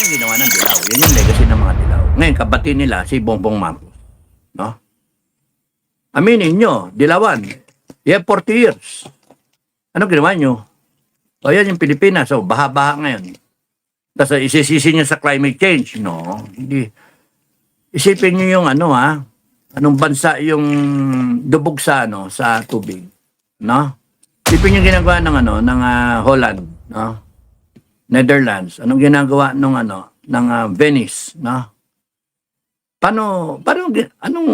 yung ginawa ng Dilaw. Yan yung legacy ng mga Dilaw. Ngayon, kapatid nila, si Bongbong Marcos. No? Aminin nyo, Dilawan, you have 40 years. Ano ginawa nyo? O yan yung Pilipinas. So, baha-baha ngayon. Tapos isisisi nyo sa climate change. No, hindi. Isipin nyo yung ano ha, anong bansa yung dubog sa ano, sa tubig. No? Isipin yung ginagawa ng ano, ng Holland, no? Netherlands. Anong ginagawa ng ano, ng Venice, no? Anong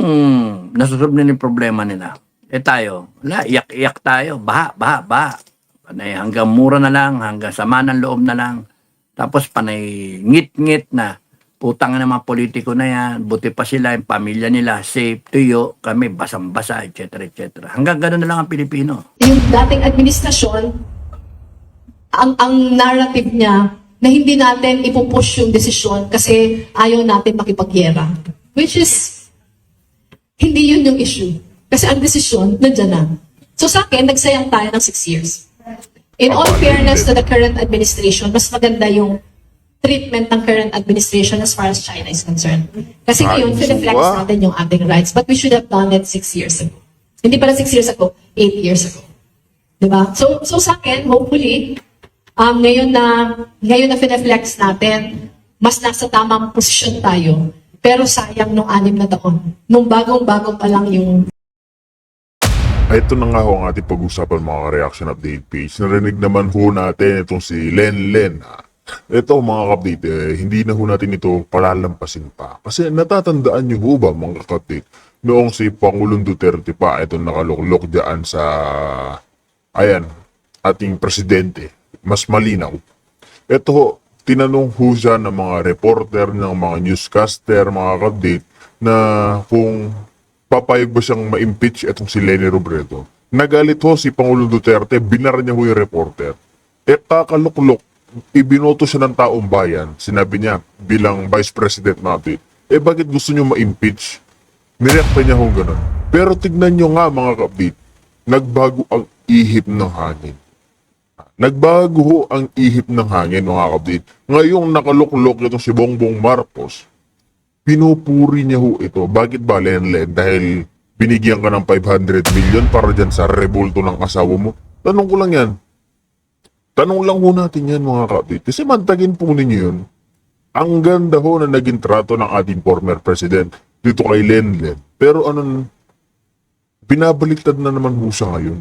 nasusolve nila yung problema nila? Tayo, wala, iyak-iyak tayo, baha. Panay, hanggang mura na lang, hanggang sama ng loob na lang. Tapos panay ngit-ngit na, putang na mga politiko na yan, buti pa sila, yung pamilya nila, safe, tuyo, kami basang-basa, etc. Hanggang gano'n na lang ang Pilipino. Yung dating administrasyon, ang narrative niya na hindi natin ipupush yung desisyon kasi ayaw natin makipagyera. Which is, hindi yun yung issue. Kasi ang desisyon, nandiyan na. So sa akin, nagsayang tayo ng 6 years. In all fairness to the current administration, mas maganda yung treatment ng current administration as far as China is concerned. Kasi ngayon, pineflex natin yung ating rights. But we should have done it 6 years ago. Hindi pala 6 years ago, 8 years ago. Diba? So sa akin, hopefully, ngayon na pineflex natin, mas nasa tamang posisyon tayo. Pero sayang nung 6 na taon. Nung bagong-bago pa lang yung... Ito na nga ho ang ating pag-usapan mga reaction update page. Narinig naman ho natin itong si Len. Ito mga kapdate, hindi na ho natin ito palalampasin pa. Kasi natatandaan nyo ho ba mga kapdate, noong si Pangulong Duterte pa, ito nakaluklok dyan sa, ating presidente, mas malinaw. Ito ho, tinanong ho siya ng mga reporter, ng mga newscaster, mga kapdate, na kung papayag ba siyang ma-impeach itong si Leni Robredo. Nagalit ho si Pangulong Duterte, binar niya ho yung reporter. Kakaluklok, ibinoto siya ng taong bayan, sinabi niya bilang Vice President natin, bakit gusto niyo ma-impeach? Nireacta niya ho ganun. Pero tignan niyo nga mga kapdate, nagbago ang ihip ng hangin. Nagbago ho ang ihip ng hangin mga kapdate. Ngayong nakaluklok itong si Bongbong Marcos, pinupuri niya ho ito. Bakit ba, Len? Dahil binigyan ka ng 500 million para dyan sa rebulto ng asawa mo? Tanong ko lang yan. Tanong lang ho natin yan mga kapatid. Kasi mantagin po ninyo yun. Ang ganda ho na naging trato ng ating former president dito kay Len. Pero binabaliktad na naman ho siya ngayon.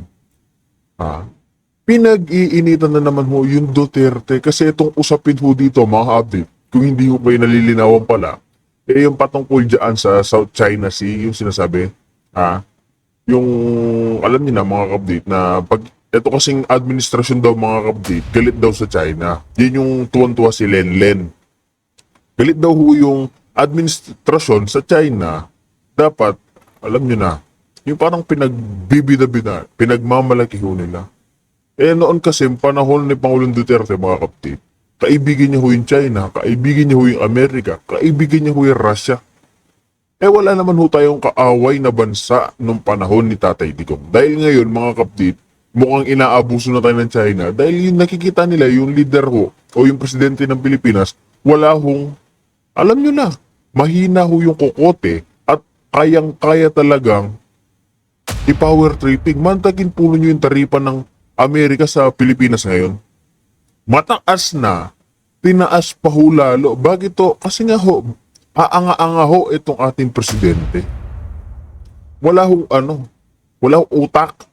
Pinag-iinitan na naman ho yung Duterte kasi itong usapin ho dito mga kapatid, kung hindi ho kayo nalilinawan pala, yung patungkol dyan sa South China Sea, yung sinasabi, yung, alam niyo na mga kapdate, na pag, ito kasing administrasyon daw mga kapdate, galit daw sa China. Yun yung tuwan-tuwa si Len. Galit daw ho yung administrasyon sa China, dapat, alam niyo na, yung parang pinagbibida-bida, pinagmamalaki ho nila. Noon kasi, panahon ni Pangulong Duterte mga kapdate, kaibigan niya ho yung China, kaibigan niya ho yung Amerika, kaibigan niya ho yung Russia. Wala naman ho tayong kaaway na bansa nung panahon ni Tatay Digong. Dahil ngayon, mga kapatid, mukhang inaabuso na tayo ng China dahil yung nakikita nila, yung leader ho, o yung presidente ng Pilipinas, wala hong, alam nyo na, mahina ho yung kokote at kayang-kaya talagang i-power tripping. Mantagin po nyo yung taripan ng Amerika sa Pilipinas ngayon. Mataas na, tinaas pa ho lalo. Bakit to? Kasi nga ho, aanga-anga ho itong ating presidente. Wala ho wala ho utak.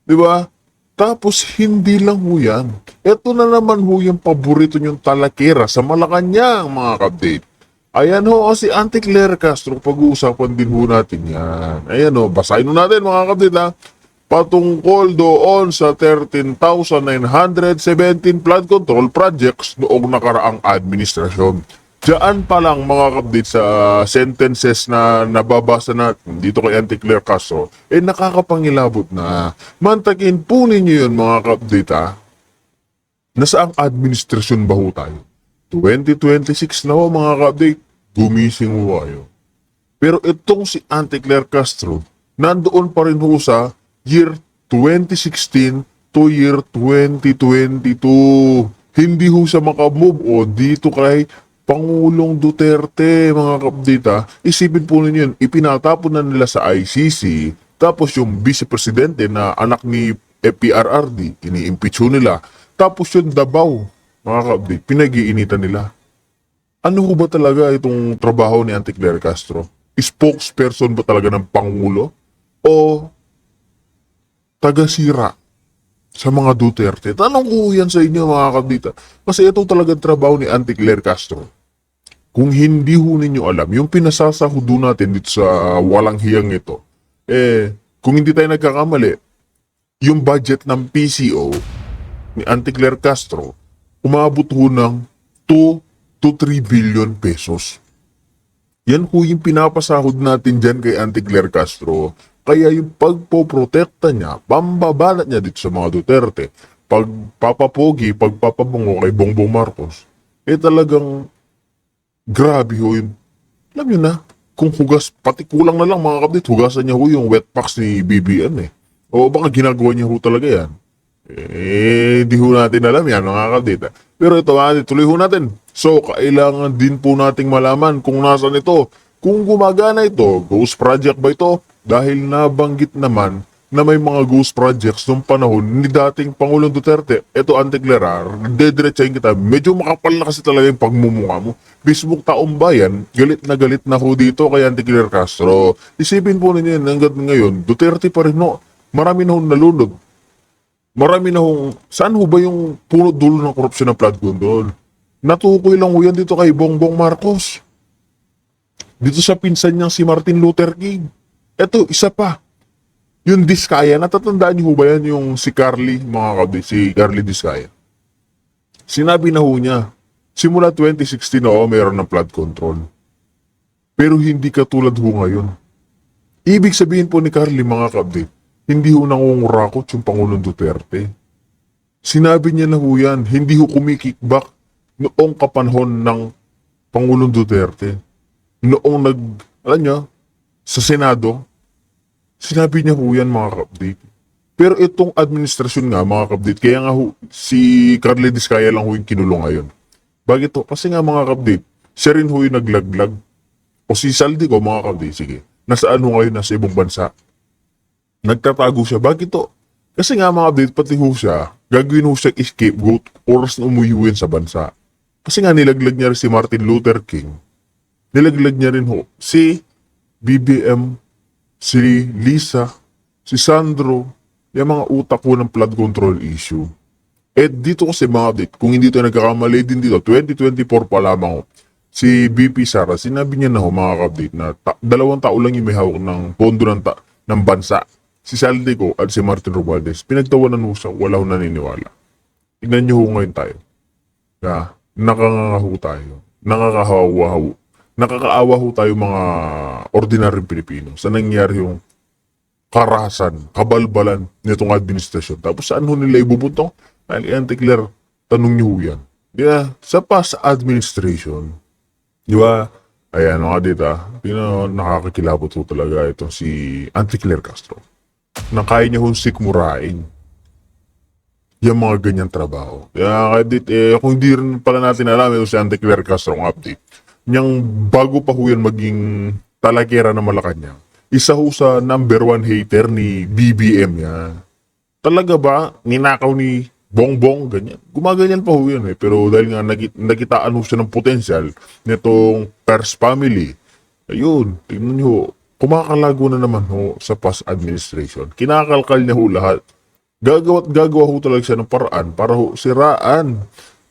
Diba? Tapos hindi lang ho yan. Ito na naman ho yung paborito niyong talakera sa Malacanang mga kapdate. Ayan ho, si Auntie Claire Castro, pag-uusapan din ho natin yan. Ayan ho, basahin ho natin mga kapdate ha. Patungkol doon sa 13,917 flood control projects noong nakaraang administrasyon. Diyan pa lang mga kapdate sa sentences na nababasa natin dito kay Auntie Claire Castro, nakakapangilabot na. Mantakin po ninyo yun mga kapdate Nasaang administrasyon ba ho tayo? 2026 na ho mga kapdate, gumising ho kayo. Pero itong si Auntie Claire Castro, nandoon pa rin ho sa year 2016 to year 2022. Hindi ho siya makamove dito kay Pangulong Duterte, mga kapdita, isipin po ninyo yun, ipinatapon na nila sa ICC, tapos yung vice-presidente na anak ni PRRD, ini-impeach nila, tapos yung Davao, mga kapdita, pinag-iinitan nila. Ano ho ba talaga itong trabaho ni Auntie Claire Castro? Spokesperson ba talaga ng Pangulo? O taga-sira sa mga Duterte? Tanong ko yan sa inyo, mga kapdita. Kasi ito talagang trabaho ni Auntie Claire Castro. Kung hindi ho ninyo alam, yung pinasasahudo natin dito sa walang hiyang ito, kung hindi tayo nagkakamali, yung budget ng PCO ni Auntie Claire Castro, umabot ho ng 2 to 3 billion pesos. Yan ho yung pinapasahod natin dyan kay Auntie Claire Castro. Kaya yung pagpoprotekta niya, pambabalat niya dito sa mga Duterte, pagpapapogi, pagpapabungo kay Bongbong Marcos, talagang grabe ho yun. Alam nyo na, kung hugas, pati kulang na lang mga kapdit, hugasan niya ho yung wet packs ni BBM O baka ginagawa niya ho talaga yan. Di ho natin alam yan mga kapdit. Pero ito tuloy ho natin. So, kailangan din po nating malaman kung nasan ito. Kung gumagana ito, ghost project ba ito? Dahil nabanggit naman na may mga ghost projects noong panahon ni dating Pangulong Duterte. Ito, Auntie Claire, dediretsahin kita. Medyo makapal na kasi talaga yung pagmumukha mo. Facebook taong bayan, galit na ho dito kay Auntie Claire Castro. Isipin po ninyo yun, hanggang ngayon, Duterte pa rin no. Marami na hong nalunod. Marami na hong, saan ho ba yung punot dulo ng korupsyon ng flood control? Natukoy lang ho yan dito kay Bongbong Marcos. Dito sa pinsan niyang si Martin Luther King. Ito, isa pa. Yung Diskaya, natatandaan niyo ba yan yung si Carly, mga kabdi, si Carly Diskaya? Sinabi na ho niya, simula 2016 mayroon ng flood control. Pero hindi katulad ho ngayon. Ibig sabihin po ni Carly, mga kabdi, hindi ho nangungurakot yung Pangulong Duterte. Sinabi niya na ho yan, hindi ho kumikickback noong kapanahon ng Pangulong Duterte. Noong alam niyo, sa Senado, sinabi niya ho yan mga kapdit. Pero itong administrasyon nga mga kapdit, kaya nga ho, si Carly Diskaya lang ho yung kinulong ngayon. Bakit to? Kasi nga mga kapdit, siya rin ho yung naglaglag. O si Saldico mga kapdit, sige, nasaan ho ngayon, nasa ibang bansa. Nagtatago siya. Bakit to? Kasi nga mga kapdit, pati ho siya, gagawin ho siya scapegoat oras na umuwi sa bansa. Kasi nga nilaglag niya rin si Martin Luther King. Nilaglag niya rin ho si BBM, si Lisa, si Sandro, yung mga utak ko ng flood control issue. Dito kasi mga update, kung hindi ito nagkakamali din dito, 2024 pa lamang si BP Sara, sinabi niya na ho mga update na 2 taon lang yung may hawak ng pondo ng bansa. Si Saldico at si Martin Romualdez, pinagtawanan ho siya, wala ho naniniwala. Tignan niyo ho ngayon tayo. Nakangangaho tayo. Nakakaawa ho tayo mga ordinaryong Pilipino sa nangyari yung karahasan, kabalbalan nitong administrasyon. Tapos saan ho nila ibubuto? Ay, Auntie Claire, tanong niyo ho yan. Sa past administration, di ba? Ayan, mga dita, nakakakilabot ho talaga ito si Auntie Claire Castro. Na kaya niya hong sikmurain yung mga ganyang trabaho. Kaya kung hindi rin pala natin alam, ito si Auntie Claire Castro ang update. Niyang bago pa ho yan maging talakera na Malacanang, isa ho sa number 1 hater ni BBM yan. Talaga ba, ninakaw ni Bongbong, ganyan? Gumaganyan pa ho yan Pero dahil nga nakitaan ho siya ng potensyal nitong First Family, ayun, tingnan niyo, kumakalago na naman ho sa past administration. Kinakalkal niya ho lahat. Gagawa ho talaga siya ng paraan para ho siraan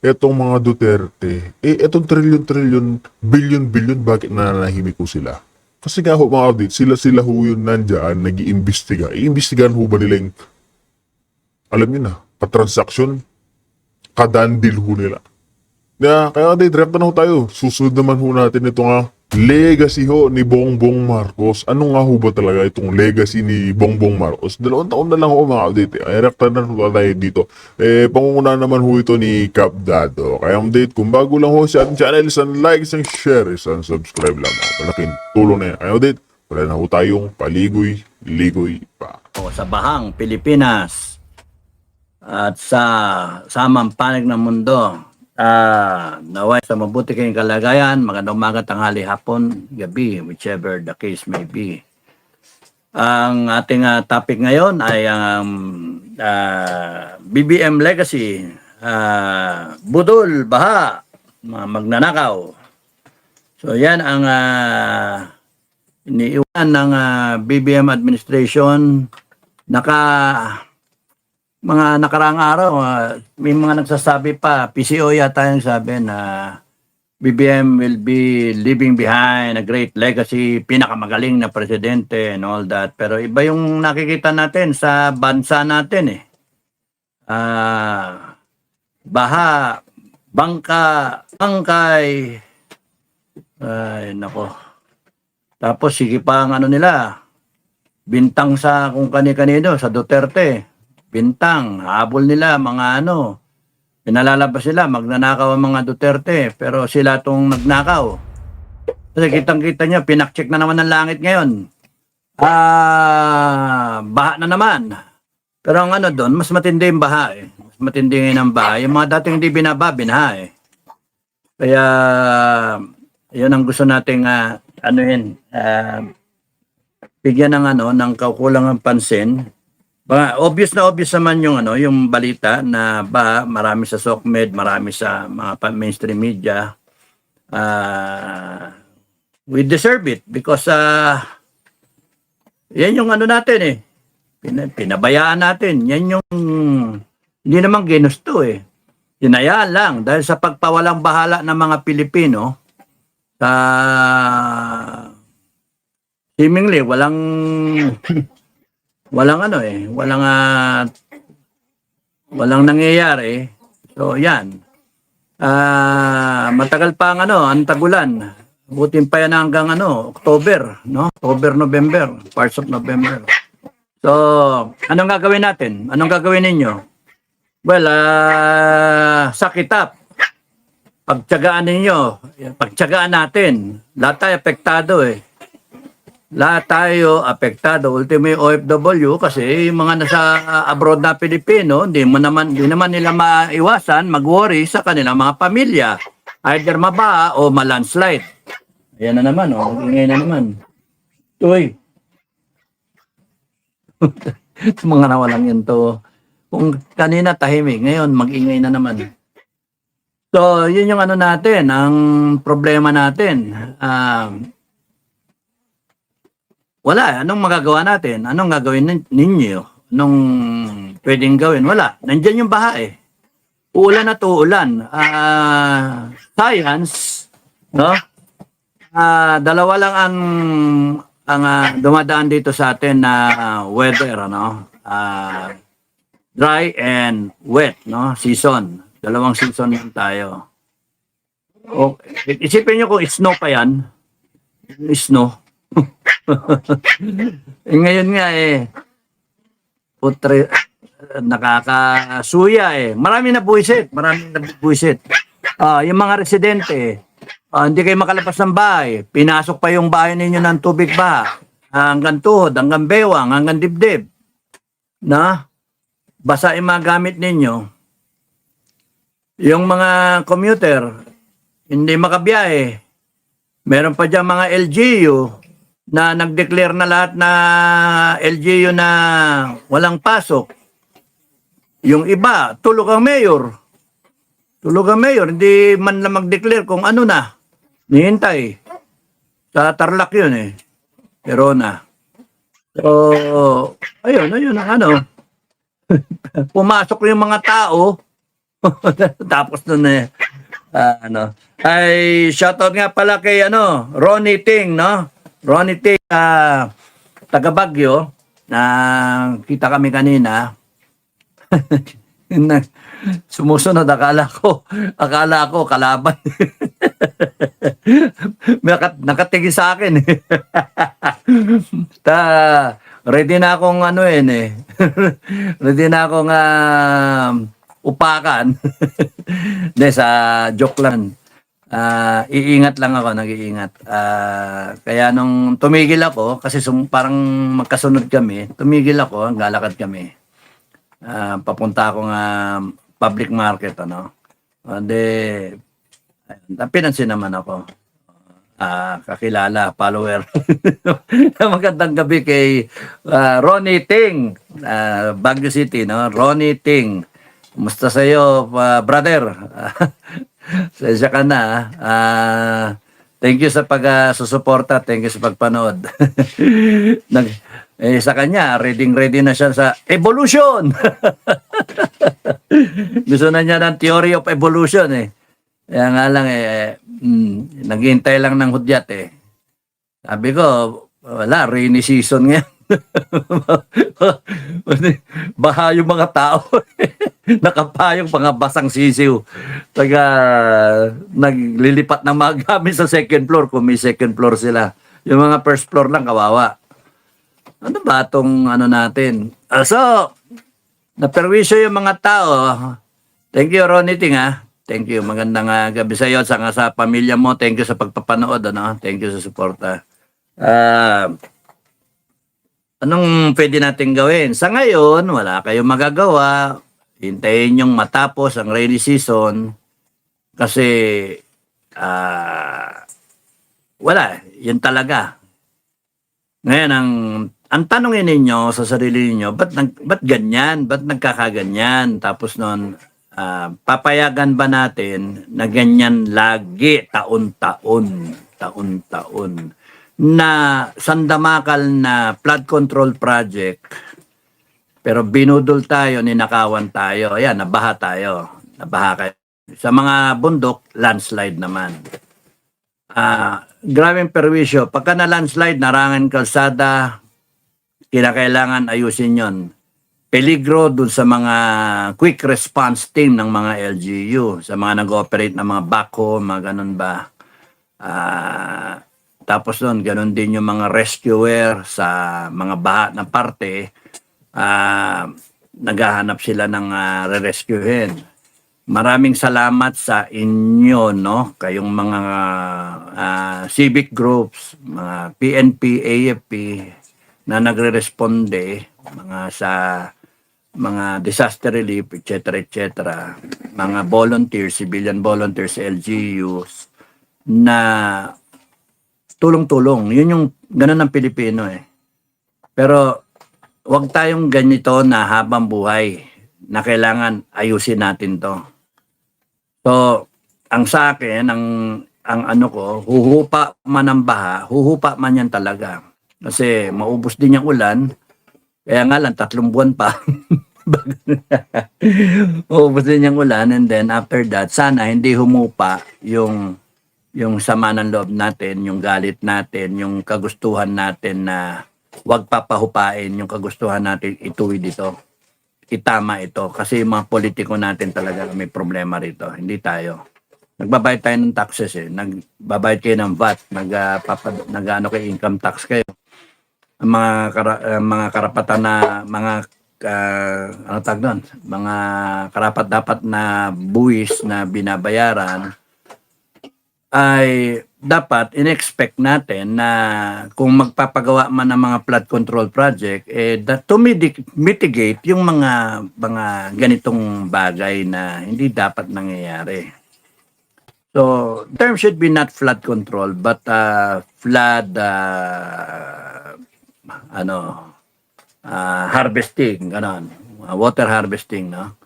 etong mga Duterte. Etong trilyon, bilyon, bakit nananahimik ko sila? Kasi nga ho mga audit, sila ho yun nandyan, nag-iimbestiga. Iimbestigahan ho ba nila yung, alam niyo na, katransaksyon, kadandil ho nila. Kaya direct na ho tayo. Susunod naman ho natin ito nga, legacy ho ni Bongbong Marcos. Ano nga ho ba talaga itong legacy ni Bongbong Marcos? 2 taon na lang ho mga update. Rekta na ho tayo dito. Pangunguna naman ho ito ni Cap Dado. Kaya update, kung bago lang ho sa ating channel, isang like, isang share, isang subscribe lang. Malaking tulong na yan. Kaya update, wala na ho tayong paligoy-ligoy pa. Sa Bahang, Pilipinas at sa samang panig ng mundo, naway sa mabuti kayong kalagayan, magandang umaga, tanghali, hapon, gabi, whichever the case may be. Ang ating topic ngayon ay ang BBM Legacy, budol, baha, mga magnanakaw. So yan ang iniiwan ng BBM administration. Mga nakaraang araw, may mga nagsasabi pa, PCO yata yung sabi na BBM will be leaving behind a great legacy, pinakamagaling na presidente and all that. Pero iba yung nakikita natin sa bansa natin eh. Baha, bangka, bangkay. Ay, nako. Tapos sige pa ang ano nila, bintang sa kung kani-kanino, sa Duterte. Bintang, habol nila, mga ano, pinalalabas sila, magnanakaw ang mga Duterte, pero sila tong nagnakaw. Kasi kitang-kita nyo, pinakcheck na naman ng langit ngayon. Baha na naman. Pero ang ano doon, mas matindi yung baha eh. Mas matindi ngayon ang baha. Yung mga dating hindi binaba, binaha eh. Kaya, yun ang gusto nating, bigyan ng ng kaukulangang pansin. Obvious na obvious naman yung yung balita na marami sa SOCMED, marami sa mga mainstream media. We deserve it because yan yung natin eh. Pinabayaan natin. Yan yung hindi naman ginusto eh. Hinayaan lang dahil sa pagpawalang bahala ng mga Pilipino sa seemingly walang walang nangyayari. So yan. Matagal pa ang tagulan. Butin pa yan hanggang October, no? October, November, parts of November. So, anong gagawin natin? Anong gagawin ninyo? Well, suck it up. Pagtiyagaan ninyo, pagtiyagaan natin. Lahat tayo apektado eh. Lahat tayo apektado. Ultimo yung OFW kasi yung mga nasa abroad na Pilipino, hindi naman nila maiwasan mag-worry sa kanilang mga pamilya. Either mabaha o ma-landslide. Ayan na naman, ingay na naman. Uy. Mga nawalang yun to. Kung kanina tahimik, ngayon mag-ingay na naman. So, yun yung natin, ang problema natin. Wala. Anong magagawa natin? Anong gagawin ninyo? Anong pwedeng gawin? Wala. Nandyan yung baha eh. Uulan at uulan. Science, no? Dalawa lang ang dumadaan dito sa atin na weather, dry and wet, no? Season. Dalawang season lang tayo. Okay. Isipin nyo kung snow pa yan. Snow. Ngayon nga nakakasuya Maraming nabuwisit. Yung mga residente, hindi kayo makalabas ng bahay. Pinasok pa yung bahay ninyo ng tubig ba? Hanggang tuhod, hanggang bewang, hanggang dibdib. Na? Basa yung mga gamit ninyo. Yung mga commuter, hindi makabiyahe. Meron pa dyan mga LGU na nag-declare na lahat na LGU na walang pasok. Yung iba, tulog ang mayor. Hindi man lang mag-declare kung ano na. Nihintay. Sa Tarlac yun Pero na. So, ayun ang pumasok yung mga tao. Tapos nun ay shoutout nga pala kay Ronnie Ting, no? Ronnie Ting, taga Baguio, na kita kami kanina. Sumusunod, akala ko kalaban. Nakatingin sa akin. Ready na akong ready na akong upakan. De, sa joke lang. Iingat lang ako, nag-iingat. Kaya nung tumigil ako, kasi parang magkasunod kami, tumigil ako, galakad kami. Papunta akong public market, Hindi, pinansin naman ako. Kakilala, follower. Magandang gabi kay Ronnie Ting, Baguio City, no? Ronnie Ting. Kumusta sa iyo, brother? Sensya ka na. Thank you sa pag-susuporta, thank you sa pagpanood. Sa kanya, ready na siya sa evolution. Gusto na niya ng theory of evolution eh. Kaya nga lang naghihintay lang ng hudyat eh. Sabi ko, wala, rainy season ngayon. Baha yung mga tao. Nakapayong mga basang sisiw. Taga, naglilipat ng mga gamit sa second floor kung may second floor sila. Yung mga first floor lang, kawawa. Ano ba itong natin? So, naperwisyo yung mga tao. Thank you, Ronnie Ting, ha? Thank you. Magandang gabi sa iyo. Sa pamilya mo. Thank you sa pagpapanood. Thank you sa suporta. Anong pwede natin gawin? Sa ngayon, wala kayong magagawa. Hintayin yung matapos ang rainy season. Kasi, wala. Yun talaga. Ngayon, ang tanongin ninyo sa sarili ninyo, ba't ganyan? Ba't nagkakaganyan? Tapos nun, papayagan ba natin na ganyan lagi, taon-taon, na sandamakal na flood control project, pero binudol tayo, ninakawan tayo, ayan, nabaha tayo, nabaha kayo. Sa mga bundok, landslide naman. Grabing perwisyo, pagka na landslide, narangan kalsada, kinakailangan ayusin yon. Peligro dun sa mga quick response team ng mga LGU, sa mga nag-ooperate ng mga backhoe, mga ganun ba. Tapos doon, ganun din yung mga rescuer sa mga baha na parte, naghahanap sila ng re-rescuehin. Maraming salamat sa inyo, no? Kayong mga civic groups, mga PNP, AFP, na nagre-responde, mga sa mga disaster relief, etc., mga volunteers, civilian volunteers, LGUs, na tulong-tulong. Yun yung ganun ng Pilipino eh. Pero wag tayong ganito na habang buhay na kailangan ayusin natin to. So, ang sa akin, ang ano ko, huhupa man ang baha, huhupa man yan talaga. Kasi maubos din yung ulan, kaya nga lang 3 buwan pa. Maubos din yung ulan, and then after that, sana hindi humupa yung sama ng loob natin, yung galit natin, yung kagustuhan natin na wag papahupain, yung kagustuhan natin ituwi dito. Itama ito. Kasi yung mga politiko natin talaga may problema rito. Hindi tayo. Nagbabayad tayo ng taxes eh. Nagbabayad kayo ng VAT. Nag-ano kayo, income tax kayo. Ang mga karapatan na ano tag doon? Mga karapat-dapat na buwis na binabayaran ay dapat in-expect natin na kung magpapagawa man ng mga flood control project, to mitigate yung mga ganitong bagay na hindi dapat nangyayari. So, the term should be not flood control, but flood harvesting, ganon. Water harvesting, no?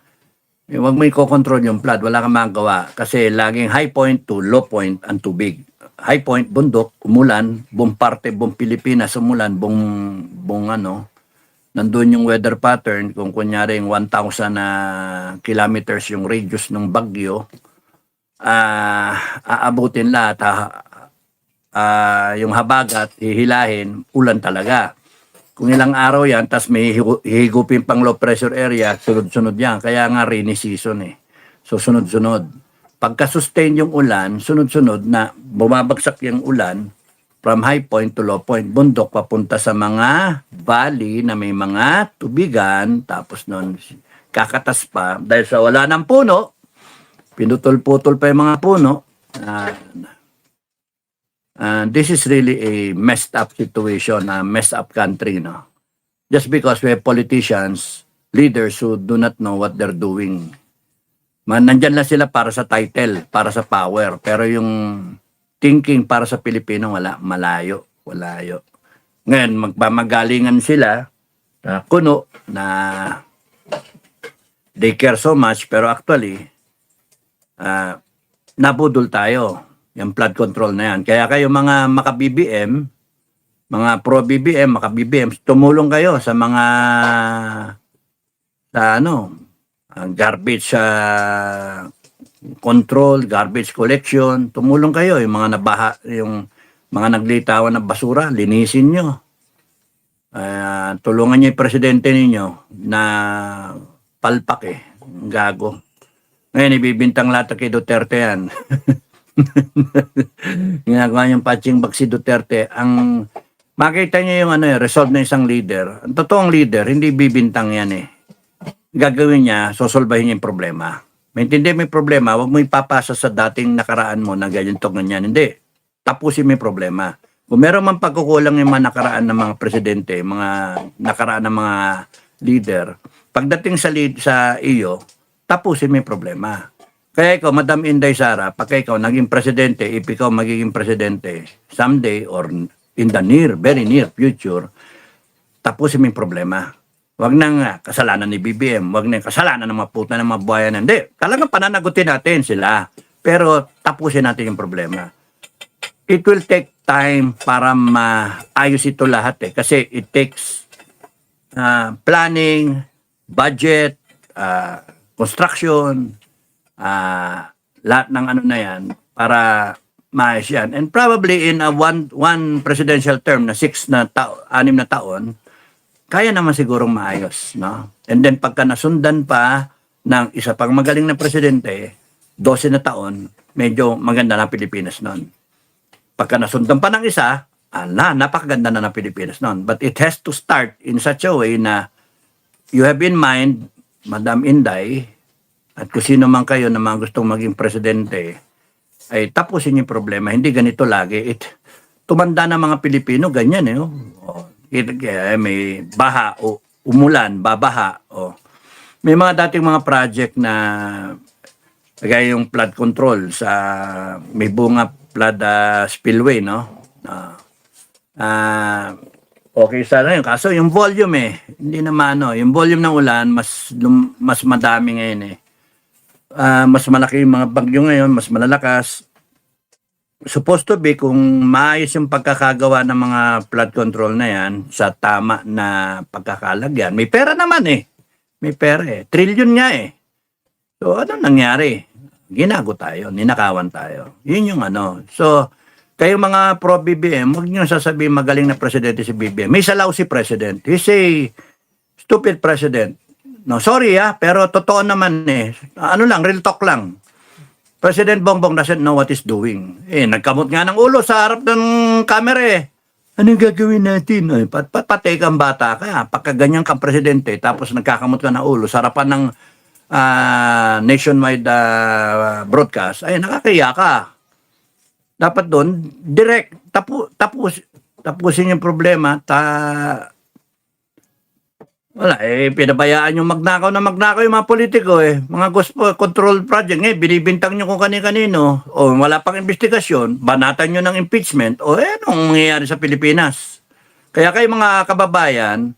Huwag mo i-control yung flood, wala kang magagawa kasi laging high point to low point ang tubig. High point, bundok, umulan, buong parte, buong Pilipinas, umulan, buong nandun yung weather pattern, kung kunyari 1,000 kilometers yung radius ng bagyo, aabutin lahat, yung habagat, hihilahin, ulan talaga. Kung ilang araw yan, tas may hihigupin pang low pressure area, sunod-sunod yan. Kaya nga rainy season eh. So sunod-sunod. Pagka-sustain yung ulan, sunod-sunod na bumabagsak yung ulan from high point to low point, bundok papunta sa mga valley na may mga tubigan, tapos nun kakatas pa dahil sa wala ng puno, pinutol-putol pa yung mga puno. This is really a messed up situation, a messed up country, no? Just because we have politicians, leaders who do not know what they're doing. Nandyan lang sila para sa title, para sa power. Pero yung thinking para sa Pilipino, wala. Malayo. Ngayon, magmagalingan sila na kuno na they care so much, pero actually, nabudol tayo. Yung flood control na yan. Kaya kayo mga maka-BBM, mga pro-BBM, maka-BBM, tumulong kayo sa mga garbage control, garbage collection, tumulong kayo. Yung mga yung mga naglitawan ng basura, linisin nyo. Tulungan niyo yung presidente ninyo na palpak gago. Ngayon, ibibintang lahat kay Duterte yan. Ginagawa niyang patching bag si Duterte. Ang makita niyo yung resolve ng isang leader. Ang totoong leader, hindi bibintang yan Gagawin niya, sosolbahin niya yung problema. Maintindihan mo yung problema, huwag mo ipapasa sa dating nakaraan mo na ganito, ganyan. Hindi. Tapusin mo yung problema. Kung meron man pagkukulang yung mga nakaraan ng mga presidente, mga nakaraan ng mga leader, pagdating sa iyo, tapusin mo yung problema. Kaya ikaw, Madam Inday Sara, pag ikaw naging presidente, if ikaw magiging presidente someday or in the very near future, tapusin mo yung problema. Wag nang kasalanan ni BBM, wag nang kasalanan ng mga puta ng mga buhayan. Hindi, talagang pananagutin natin sila. Pero tapusin natin yung problema. It will take time para maayos ito lahat kasi it takes planning, budget, construction, lahat ng na yan para maayos yan. And probably in a one presidential term na 6 na 6 na taon, kaya naman sigurong maayos, no? And then pagka nasundan pa ng isa pang magaling na presidente, 12 na taon, medyo maganda na Pilipinas noon. Pagka nasundan pa ng isa, napakaganda na ng Pilipinas noon. But it has to start in such a way na you have in mind, Madam Inday, at kung sino man kayo na mga gustong maging presidente, ay tapusin yung problema. Hindi ganito lagi. Tumanda na mga Pilipino, ganyan may baha o umulan, babaha. May mga dating mga project na kagaya yung flood control sa may bunga flood spillway, no? Okay sana yun. Kaso yung volume hindi naman yung volume ng ulan mas madami ngayon mas malaki yung mga bagyo ngayon, mas malalakas. Supposed to be kung maayos yung pagkakagawa ng mga flood control na yan sa tama na pagkakalagyan. May pera naman May pera Trillion nga So ano nangyari? Ginago tayo, ninakawan tayo. Yun yung So, kayo mga pro-BBM, huwag nyo sasabihin magaling na presidente si BBM. May salaw si president. He's a stupid president. No, sorry pero totoo naman real talk lang. President Bongbong doesn't know what he's doing. Nagkamot nga ng ulo sa harap ng camera Anong gagawin natin? Patay kang bata ka. Pagkaganyan kang presidente, tapos nagkakamot ka ng ulo sa harapan ng nationwide broadcast, nakakaya ka. Dapat doon, direct, tapusin yung problema, pinabayaan yung magnakaw yung mga politiko Mga gospel control project binibintang nyo kung kani-kanino. Wala pang investigasyon, banatan nyo ng impeachment. Anong mangyayari sa Pilipinas? Kaya kayo mga kababayan,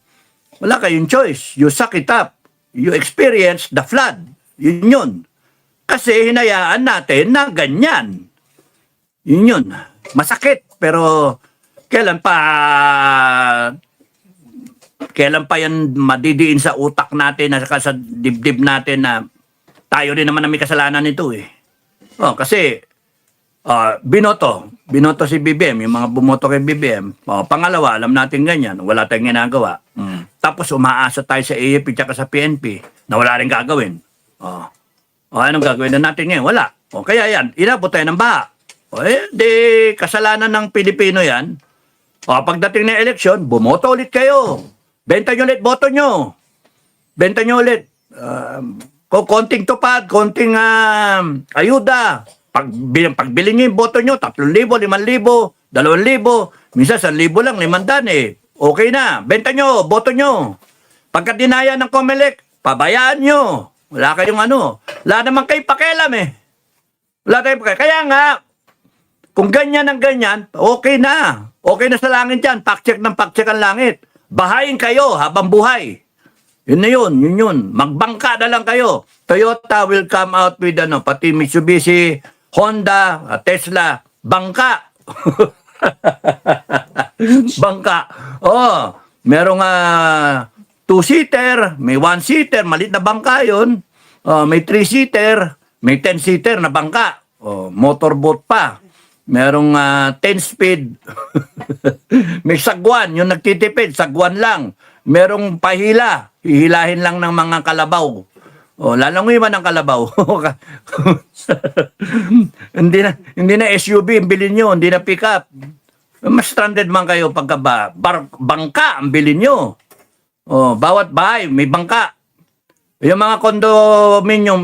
wala kayong choice. You suck it up. You experience the flood. Yun. Kasi hinayaan natin na ganyan. Yun. Masakit. Pero kailan pa yan madidiin sa utak natin at sa dibdib natin na tayo rin naman na may kasalanan nito kasi binoto si BBM, yung mga bumoto kay BBM. Pangalawa, alam natin ganyan, wala tayong ginagawa. Tapos umaasa tayo sa AFP at sa PNP na wala rin gagawin. Anong gagawin na natin ngayon? Wala. Kaya yan, inabot tayo ng baha. Di kasalanan ng Pilipino yan. Pagdating ng eleksyon, bumoto ulit kayo. Benta nyo ulit, boto nyo. Benta nyo ulit. Konting tupad, konting ayuda. Pagbili nyo yung boto nyo, 3,000, 5,000, 2,000. Minsan 1,000 lang, 500 Okay na. Benta nyo, boto nyo. Pagka dinaya ng COMELEC, pabayaan nyo. Wala kayong ano. Wala naman kayo pakialam eh. Wala tayong pakialam. Kaya nga, kung ganyan ang ganyan, okay na. Okay na sa langit yan. Pakcheck ng pakcheck ang langit. Bahayin kayo habang buhay. Yun na yun, Magbangka na lang kayo. Toyota will come out with pati Mitsubishi, Honda, Tesla, bangka. Bangka. Oh, merong two-seater, may one-seater, malit na bangka yun. May three-seater, may 10-seater na bangka. Motorboat pa. Merong 10-speed. May sagwan, yung nagtitipid, sagwan lang. Merong pahila, hihilahin lang ng mga kalabaw. Lalangoy man ang kalabaw. hindi na SUV ang bilhin nyo, hindi na pick-up. Mas stranded man kayo pagka bangka ang bilhin nyo. Bawat bahay may bangka. Yung mga condominium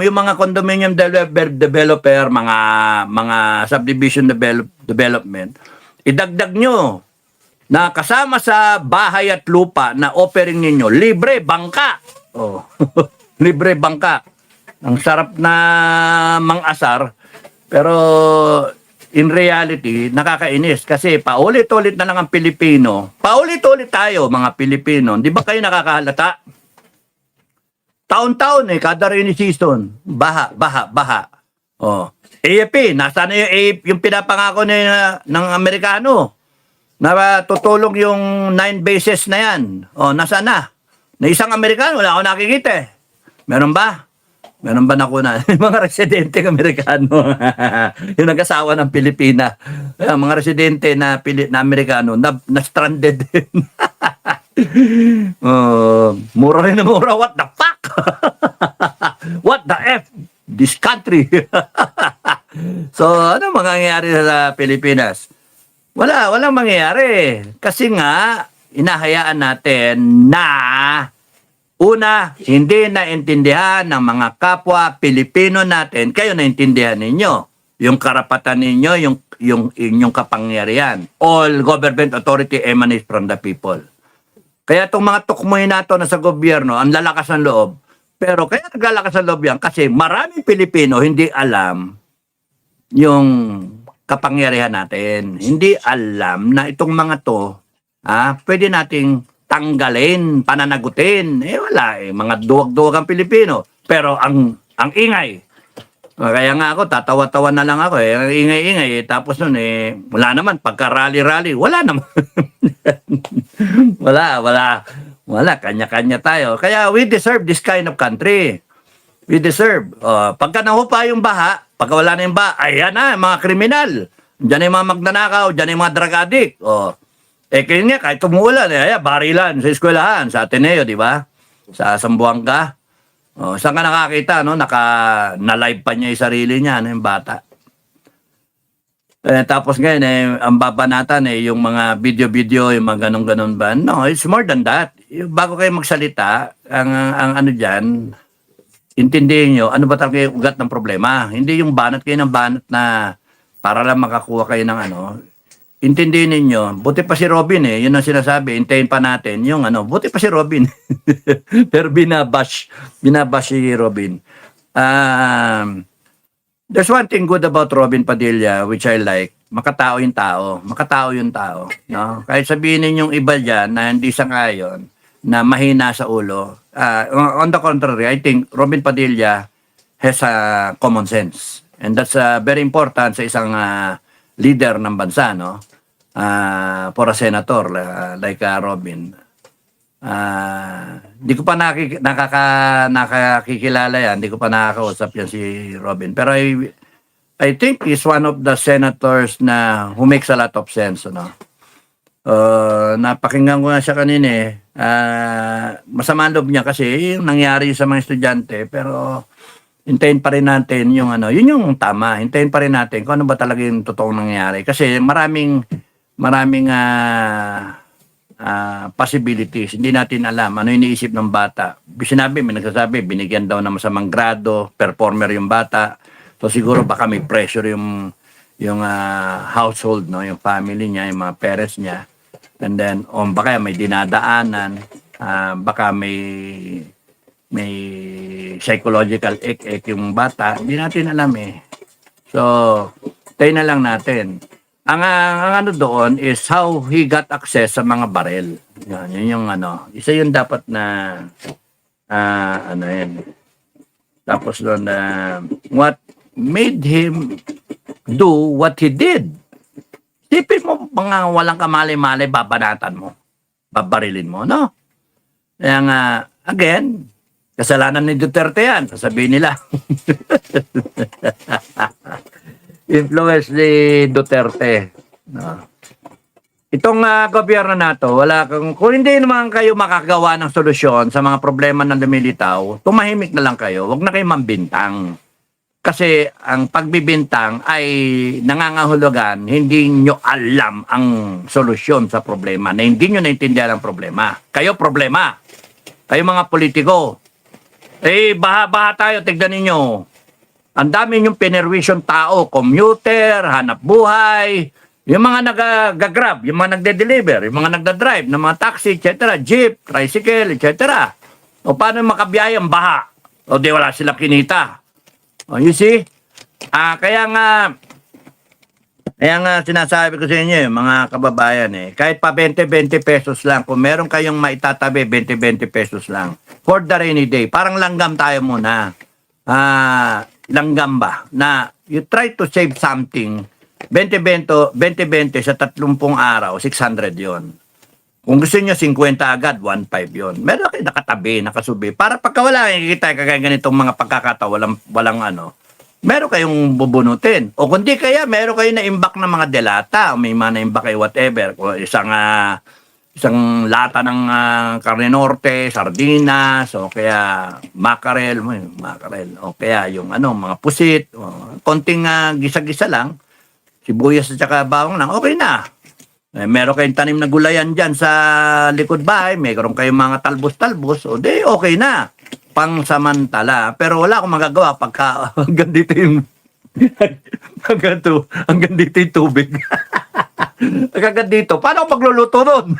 developer, mga subdivision development, idagdag nyo na kasama sa bahay at lupa na offering ninyo, libre bangka. Libre bangka. Ang sarap na mang-asar, pero in reality, nakakainis kasi paulit-ulit na lang ang Pilipino. Paulit-ulit tayo, mga Pilipino. Di ba kayo nakakahalata? Taon-taon kada rainy season. Baha. AFP, nasaan na yung AFP, yung pinapangako ng Amerikano? Na tutulong yung 9 bases na yan. Nasaan na? Na isang Amerikano, wala ako nakikita eh. Meron ba? Meron ba nakuna? Mga residente Amerikano. Yung nag-asawa ng Pilipina. Mga residente na Amerikano na stranded din. Mura rin na mura. What the fuck? What the F? This country. So, ano mangyayari sa Pilipinas? Walang mangyayari. Kasi nga, inahayaan natin na una, hindi naintindihan ng mga kapwa Pilipino natin. Kayo naintindihan ninyo. Yung karapatan ninyo, yung inyong kapangyarihan. All government authority emanates from the people. Kaya itong mga tukmoy nato na sa gobyerno, ang lalakas ng loob. Pero kaya naglalakas ng loob yan kasi maraming Pilipino hindi alam yung kapangyarihan natin. Hindi alam na itong mga to, pwede nating tanggalin, pananagutin. Wala eh. Mga duwag-duwag ang Pilipino. Pero ang ingay. Kaya nga ako, tatawa-tawa na lang ako eh. Ang ingay-ingay eh. Tapos nun eh, wala naman. Pagka rally-rally, wala naman. Wala. Kanya-kanya tayo. Kaya we deserve this kind of country. We deserve. Pagka nahupa yung baha, pagka wala na yung baha, ayan na, mga kriminal. Diyan yung mga magnanakaw, diyan yung mga drug addict. Kaya nga, kahit tumuulan, barilan sa eskwelahan, sa Ateneo, di ba? Sa Zamboanga. Saan ka nakakita, no? Na-live pa niya yung sarili niya, yung bata. Tapos ngayon, ang babanatan, yung mga video-video, yung mga ganun-ganun ba? No, it's more than that. Bago kayo magsalita, ang ano dyan, intindihin nyo, ano ba talaga yung ugat ng problema? Hindi yung banat kayo ng banat na para lang makakuha kayo ng ano. Intindihin ninyo, buti pa si Robin yun ang sinasabi, hintayin pa natin yung buti pa si Robin. Pero binabash si Robin. There's one thing good about Robin Padilla which I like, makatao yung tao, no? Kahit sabihin ninyong iba dyan na hindi sangayon, na mahina sa ulo, on the contrary, I think Robin Padilla has common sense. And that's very important sa isang leader ng bansa, no? For a senator like Robin. Di ko pa nakakikilala yan, di ko pa nakakausap yan si Robin. Pero I think he's one of the senators na who makes a lot of sense, no? Napakinggan ko na siya kanina masama ang loob niya kasi yung nangyari sa mga estudyante, pero hintayin pa rin natin yung yun yung tama. Hintayin pa rin natin kung ano ba talaga yung totoong nangyari. Kasi maraming possibilities. Hindi natin alam ano yung iniisip ng bata. May nagsasabi, binigyan daw ng masamang grado, performer yung bata. So siguro baka may pressure yung household, no, yung family niya, yung mga parents niya. And then baka may dinadaanan, baka may may psychological yung bata, hindi natin alam eh. So, tayo na lang natin. Ang ano doon is how he got access sa mga barel. Yun yung ano. Isa yung dapat na ano yan. Tapos doon what made him do what he did. Sipin mo mga walang kamali-mali, babanatan mo. Babarilin mo, no? Kaya nga, again, kasalanan ni Duterte yan. Sasabihin nila. Influence ni Duterte. No? Itong gobyerno na to, kung hindi naman kayo makagawa ng solusyon sa mga problema na lumilitaw, tumahimik na lang kayo. Huwag na kayo mambintang. Kasi ang pagbibintang ay nangangahulugan, hindi nyo alam ang solusyon sa problema, na hindi nyo naintindihan ang problema. Kayo problema. Kayo mga politiko. Baha-baha tayo, tignan ninyo. Ang dami yung penerwisyon tao, commuter, hanap buhay, yung mga nag-grab, yung mga nagde-deliver, yung mga nagda-drive, ng mga taxi, etc., jeep, tricycle, etc. O paano makabiyayang baha? O di wala silang kinita. O you see? Kaya nga sinasabi ko sa inyo, mga kababayan, kahit pa 20-20 pesos lang, kung meron kayong maitatabi, 20-20 pesos lang. For the rainy day, parang langgam tayo muna. Langgam ba? Na you try to save something, 20-20 sa 30 araw, 600 yon. Kung gusto nyo 50 agad, 1.5 yon. Meron kayo nakatabi, nakasubi. Para pagka wala, kikita kagaya ganitong mga pagkakataon, walang ano, meron kayong bubunutin. O kundi kaya, meron kayo na imbak ng mga delata, o may mga na-imbak kayo whatever. O isang lata ng karne norte, sardinas, o kaya mackerel, o kaya yung mga pusit, konting gisa-gisa lang, sibuyas at saka bawang lang, okay na. Meron kayong tanim na gulayan dyan sa likod bahay, meron kayong mga talbos-talbos, o di okay na. Pangsamantala. Pero wala akong magagawa pagka hanggang dito yung hanggang dito yung tubig. Hanggang dito. Paano ako magluluto nun?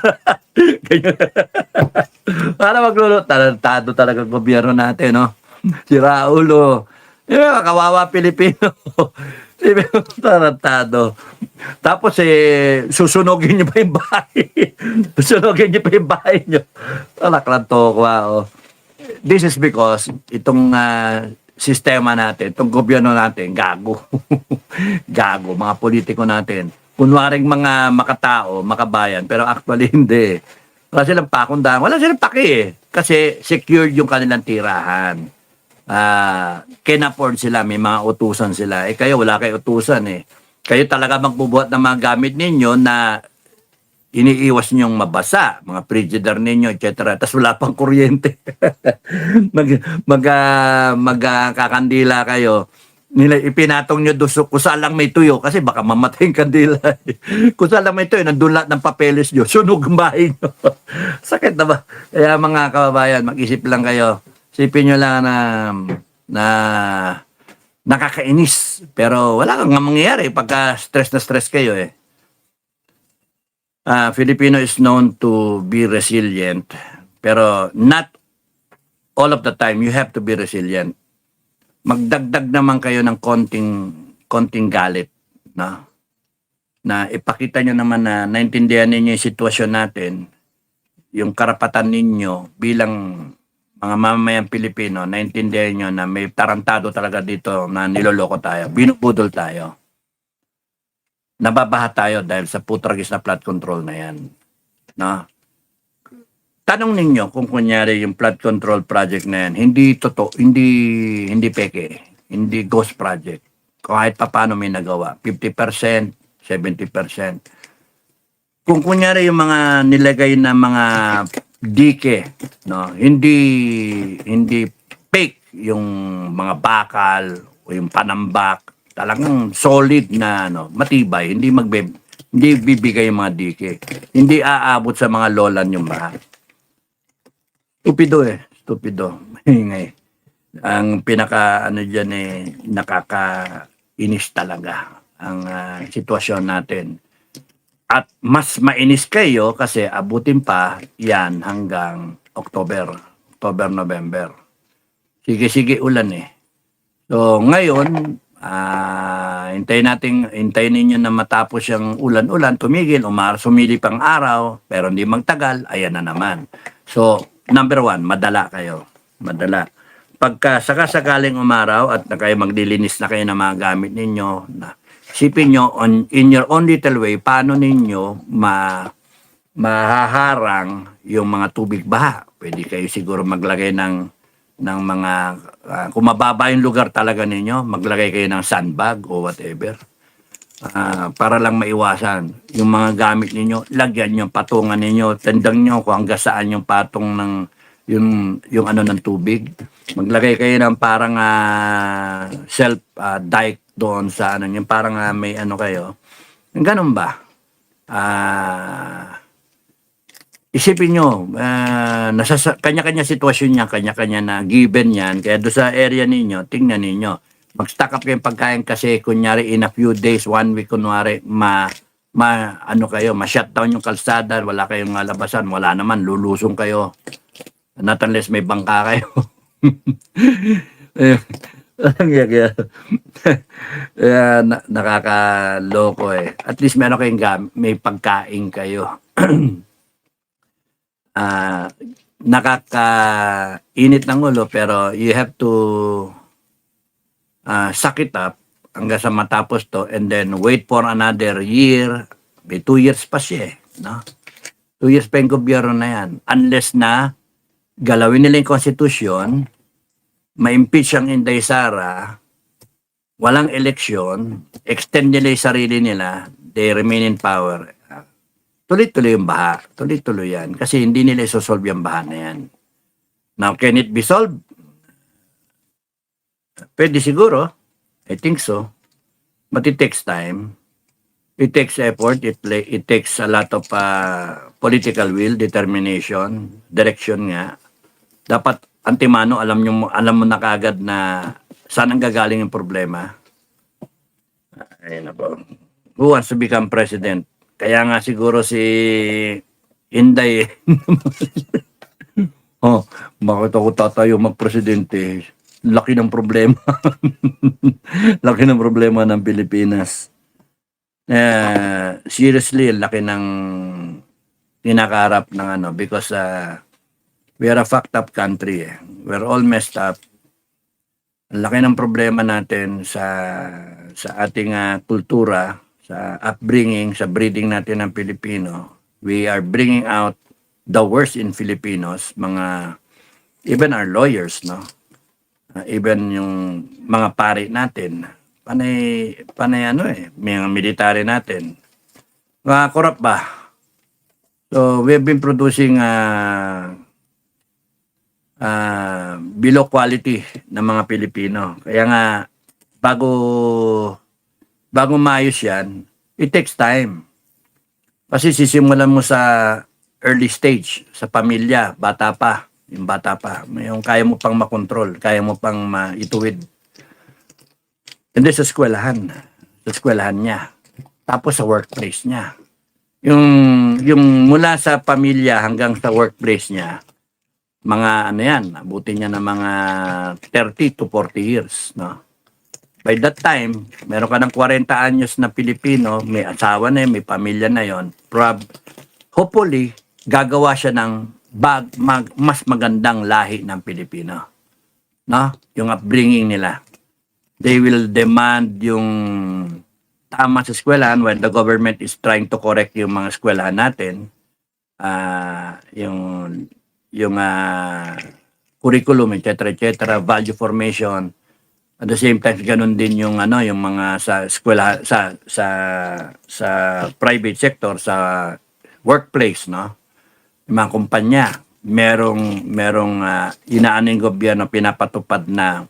Paano magluluto? Tarantado talaga ang gobyerno natin, no? Si Raulo. Yung kawawa Pilipino. Tarantado. Tapos susunogin niyo pa yung bahay. Susunogin niyo pa yung bahay niyo. Talaklanto ko, oh. This is because itong sistema natin, itong gobyerno natin, gago. Gago, mga politiko natin. Kunwaring mga makatao, makabayan, pero actually hindi. Wala silang pakundang, wala silang paki Kasi secured yung kanilang tirahan. Can afford sila, may mga utusan sila. Kayo, wala kayo utusan Kayo talaga magbubuhat ng mga gamit ninyo na iniiwas ninyong mabasa, mga frigider ninyo, etc. Tapos wala pang kuryente. Magkakandila kayo. Ipinatong nyo doon kung saan lang may tuyo kasi baka mamatay yung kandila. Kung saan lang may tuyo, nandun lahat ng papeles nyo, sunog ang bahay nyo. Sakit na ba? Kaya mga kababayan, mag-isip lang kayo. Isipin nyo lang na nakakainis. Pero wala kang mangyayari pagka stress na stress kayo Filipino is known to be resilient, pero not all of the time you have to be resilient. Magdagdag naman kayo ng konting galit, no? Na ipakita nyo naman na naintindihan ninyo yung sitwasyon natin, yung karapatan ninyo bilang mga mamamayang Pilipino, naintindihan nyo na may tarantado talaga dito na niloloko tayo, binubudol tayo. Nababaha tayo dahil sa putragis na flood control na yan. No? Tanong ninyo kung kunyari yung flood control project na yan, hindi totoo, hindi peke, hindi ghost project. Kahit pa paano may nagawa, 50%, 70%. Kung kunyari yung mga nilagay na mga dike, no, hindi fake yung mga bakal o yung panambak, talagang solid na matibay, hindi bibigay yung mga dike. Hindi aabot sa mga lolan yung baha. Stupido. Ingay. Ang pinaka diyan nakakainis talaga ang sitwasyon natin. At mas mainis kayo kasi abutin pa yan hanggang October, November. Sige-sige ulan eh. So ngayon, hintayin ninyo na matapos yung ulan-ulan, tumigil, sumilip ang araw, pero hindi magtagal, ayan na naman. So, number one, madala kayo. Madala. Pagka sakasakaling umaraw at na kayo maglilinis na kayo ng mga gamit ninyo, isipin nyo in your own little way, paano ninyo mahaharang yung mga tubig baha. Pwede kayo siguro maglagay ng mga, kung mababa yung lugar talaga ninyo, maglagay kayo ng sandbag o whatever. Para lang maiwasan. Yung mga gamit ninyo, lagyan yung patungan ninyo, tendang nyo kung hanggang saan yung patong ng yung ano ng tubig. Maglagay kayo ng parang self dike doon sa ano, yung parang may ano kayo. Ganun ba? Isipin nyo, kanya-kanya sitwasyon niya, kanya-kanya na given yan. Kaya doon sa area ninyo, tingnan ninyo. Mag-stock up kayong pagkain kasi kunyari in a few days, 1 week kunwari, ma-shutdown yung kalsada, wala kayong labasan, wala naman, lulusong kayo. Not unless may bangka kayo. Nakakaloko eh. At least meron kayong may pagkain kayo. Nakakainit ng ulo pero you have to suck it up hanggang sa matapos to and then wait for another year. May 2 years pa siya no? 2 years pa yung gobyerno na yan. Unless na galawin nila yung konstitusyon, ma-impeach ang Inday Sara, walang eleksyon, extend nila yung sarili nila, they remain in power. Tuloy-tuloy yung baha. Tuloy-tuloy yan. Kasi hindi nila isosolve yung baha na yan. Now, can it be solved? Pwede siguro. I think so. But it takes time. It takes effort. It takes a lot of political will, determination, direction nga. Dapat antimano, alam mo na kagad na saan ang gagaling yung problema. Ayun na po. Who wants to become president? Kaya nga siguro si Inday bakit ako tatayo magpresidente? Laki ng problema. Laki ng problema ng Pilipinas. Seriously, laki ng kinakaharap ng because we are a fucked up country. We're all messed up. Laki ng problema natin sa ating kultura, sa upbringing, sa breeding natin ng Pilipino. We are bringing out the worst in Filipinos, even our lawyers, no? Even yung mga pari natin, panay mga military natin. Corrupt ba? So, we've been producing below quality ng mga Pilipino. Kaya nga, bago maayos yan, it takes time. Kasi sisimulan mo sa early stage, sa pamilya, bata pa. Yung kaya mo pang makontrol, kaya mo pang maituwid. Hindi sa eskwelahan niya. Tapos sa workplace niya. Yung mula sa pamilya hanggang sa workplace niya, mga abutin niya ng mga 30 to 40 years, no? By that time, meron ka ng 40 anyos na Pilipino, may asawa na yun, may pamilya na yon. Hopefully, gagawa siya ng mas magandang lahi ng Pilipino. No? Yung upbringing nila. They will demand yung tama sa eskwelahan when the government is trying to correct yung mga eskwelahan natin. Yung curriculum, etc., value formation. At the same time, ganun din yung mga sa eskwela, sa private sector, sa workplace, no? Yung mga kumpanya, merong inaano yung gobyerno pinapatupad na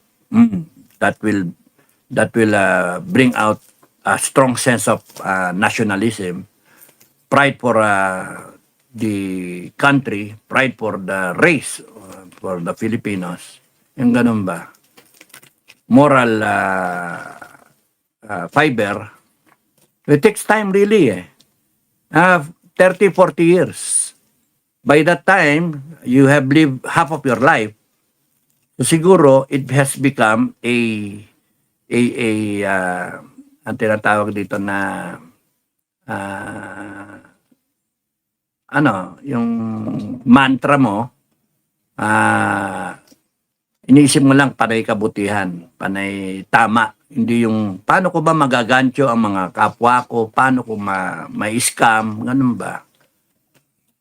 that will bring out a strong sense of nationalism, pride for the country, pride for the race, for the Filipinos. Yung ganun ba? Moral fiber, it takes time really 30, 40 years. By that time, you have lived half of your life So siguro it has become a ang tinatawag dito na yung mantra mo, iniisip mo lang panay kabutihan, panay tama. Hindi yung paano ko ba magagancho ang mga kapwa ko, paano ko ma-scam, ganun ba?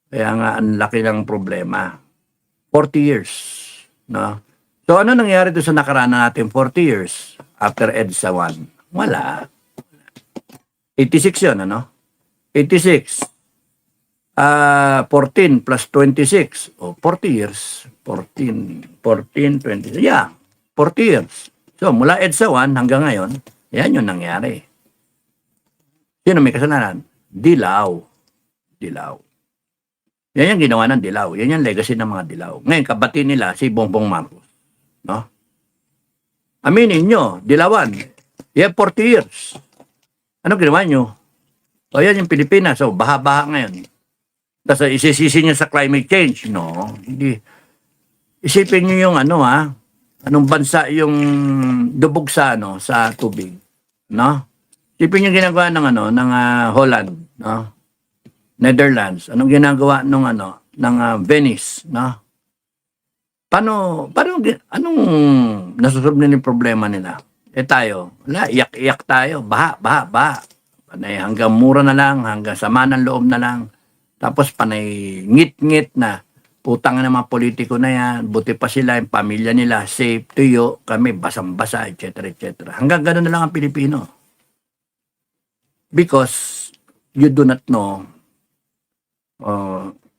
Kaya nga ang laki ng problema. 40 years, no? So ano nangyari doon sa nakaraan natin 40 years after EDSA 1? Wala. 86 yun, ano? 86. 14 plus 26. O, 40 years. 14, 20. Yeah, 40 years. So, mula EDSA 1 hanggang ngayon, yan yung nangyari. Sino may kasalanan? Dilaw. Yan yung ginawa ng Dilaw. Yan yung legacy ng mga Dilaw. Ngayon, kabati nila si Bongbong Marcos. No? Aminin nyo, Dilawan, you have 40 years. Ano ginawa nyo? O yan yung Pilipinas. So, baha-baha ngayon. Tapos isisisi nyo sa climate change. No, hindi. Isipin nyo yung anong bansa yung dubog sa sa tubig. No? Isipin nyo ginagawa ng Holland, no? Netherlands. Anong ginagawa ng Venice, no? Anong nasusolve nila yung problema nila? Tayo, wala, iyak-iyak tayo, baha. Panay hanggang mura na lang, hanggang sama ng loob na lang. Tapos panay ngit-ngit na, putang ng mga politiko na yan, buti pa sila, yung pamilya nila, safe, tuyo, kami basang-basa, etc. Hanggang gano'n na lang ang Pilipino. Because you do not know,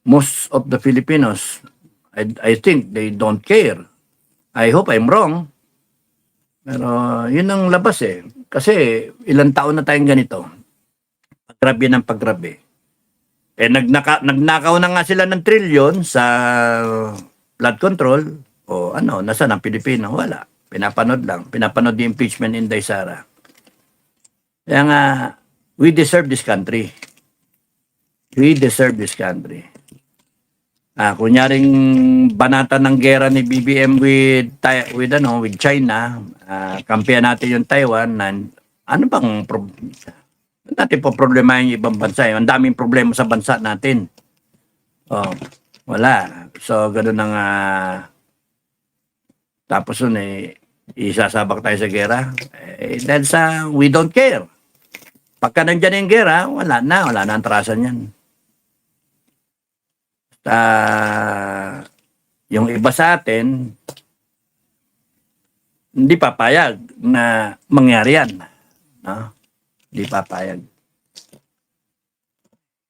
most of the Filipinos, I think they don't care. I hope I'm wrong. Pero yun ang labas eh. Kasi ilang taon na tayong ganito. Paggrabe ng paggrabe. Nagnakaw na nga sila ng trilyon sa flood control. O nasaan ang Pilipino? Wala. Pinapanood lang. Pinapanood yung impeachment in Inday Sara. Kaya nga, we deserve this country. We deserve this country. Kunyaring banata ng gera ni BBM with China, kampihan natin yung Taiwan, ano bang natin po problema yung ibang bansa? Ang daming problema sa bansa natin. Wala. So, gano'n ang tapos nun isasabak tayo sa gera. Dahil we don't care. Pagka nandyan yung gera, wala na atrasan yan. Yung iba sa atin, hindi papayag na mangyari yan. No? Hindi papayag.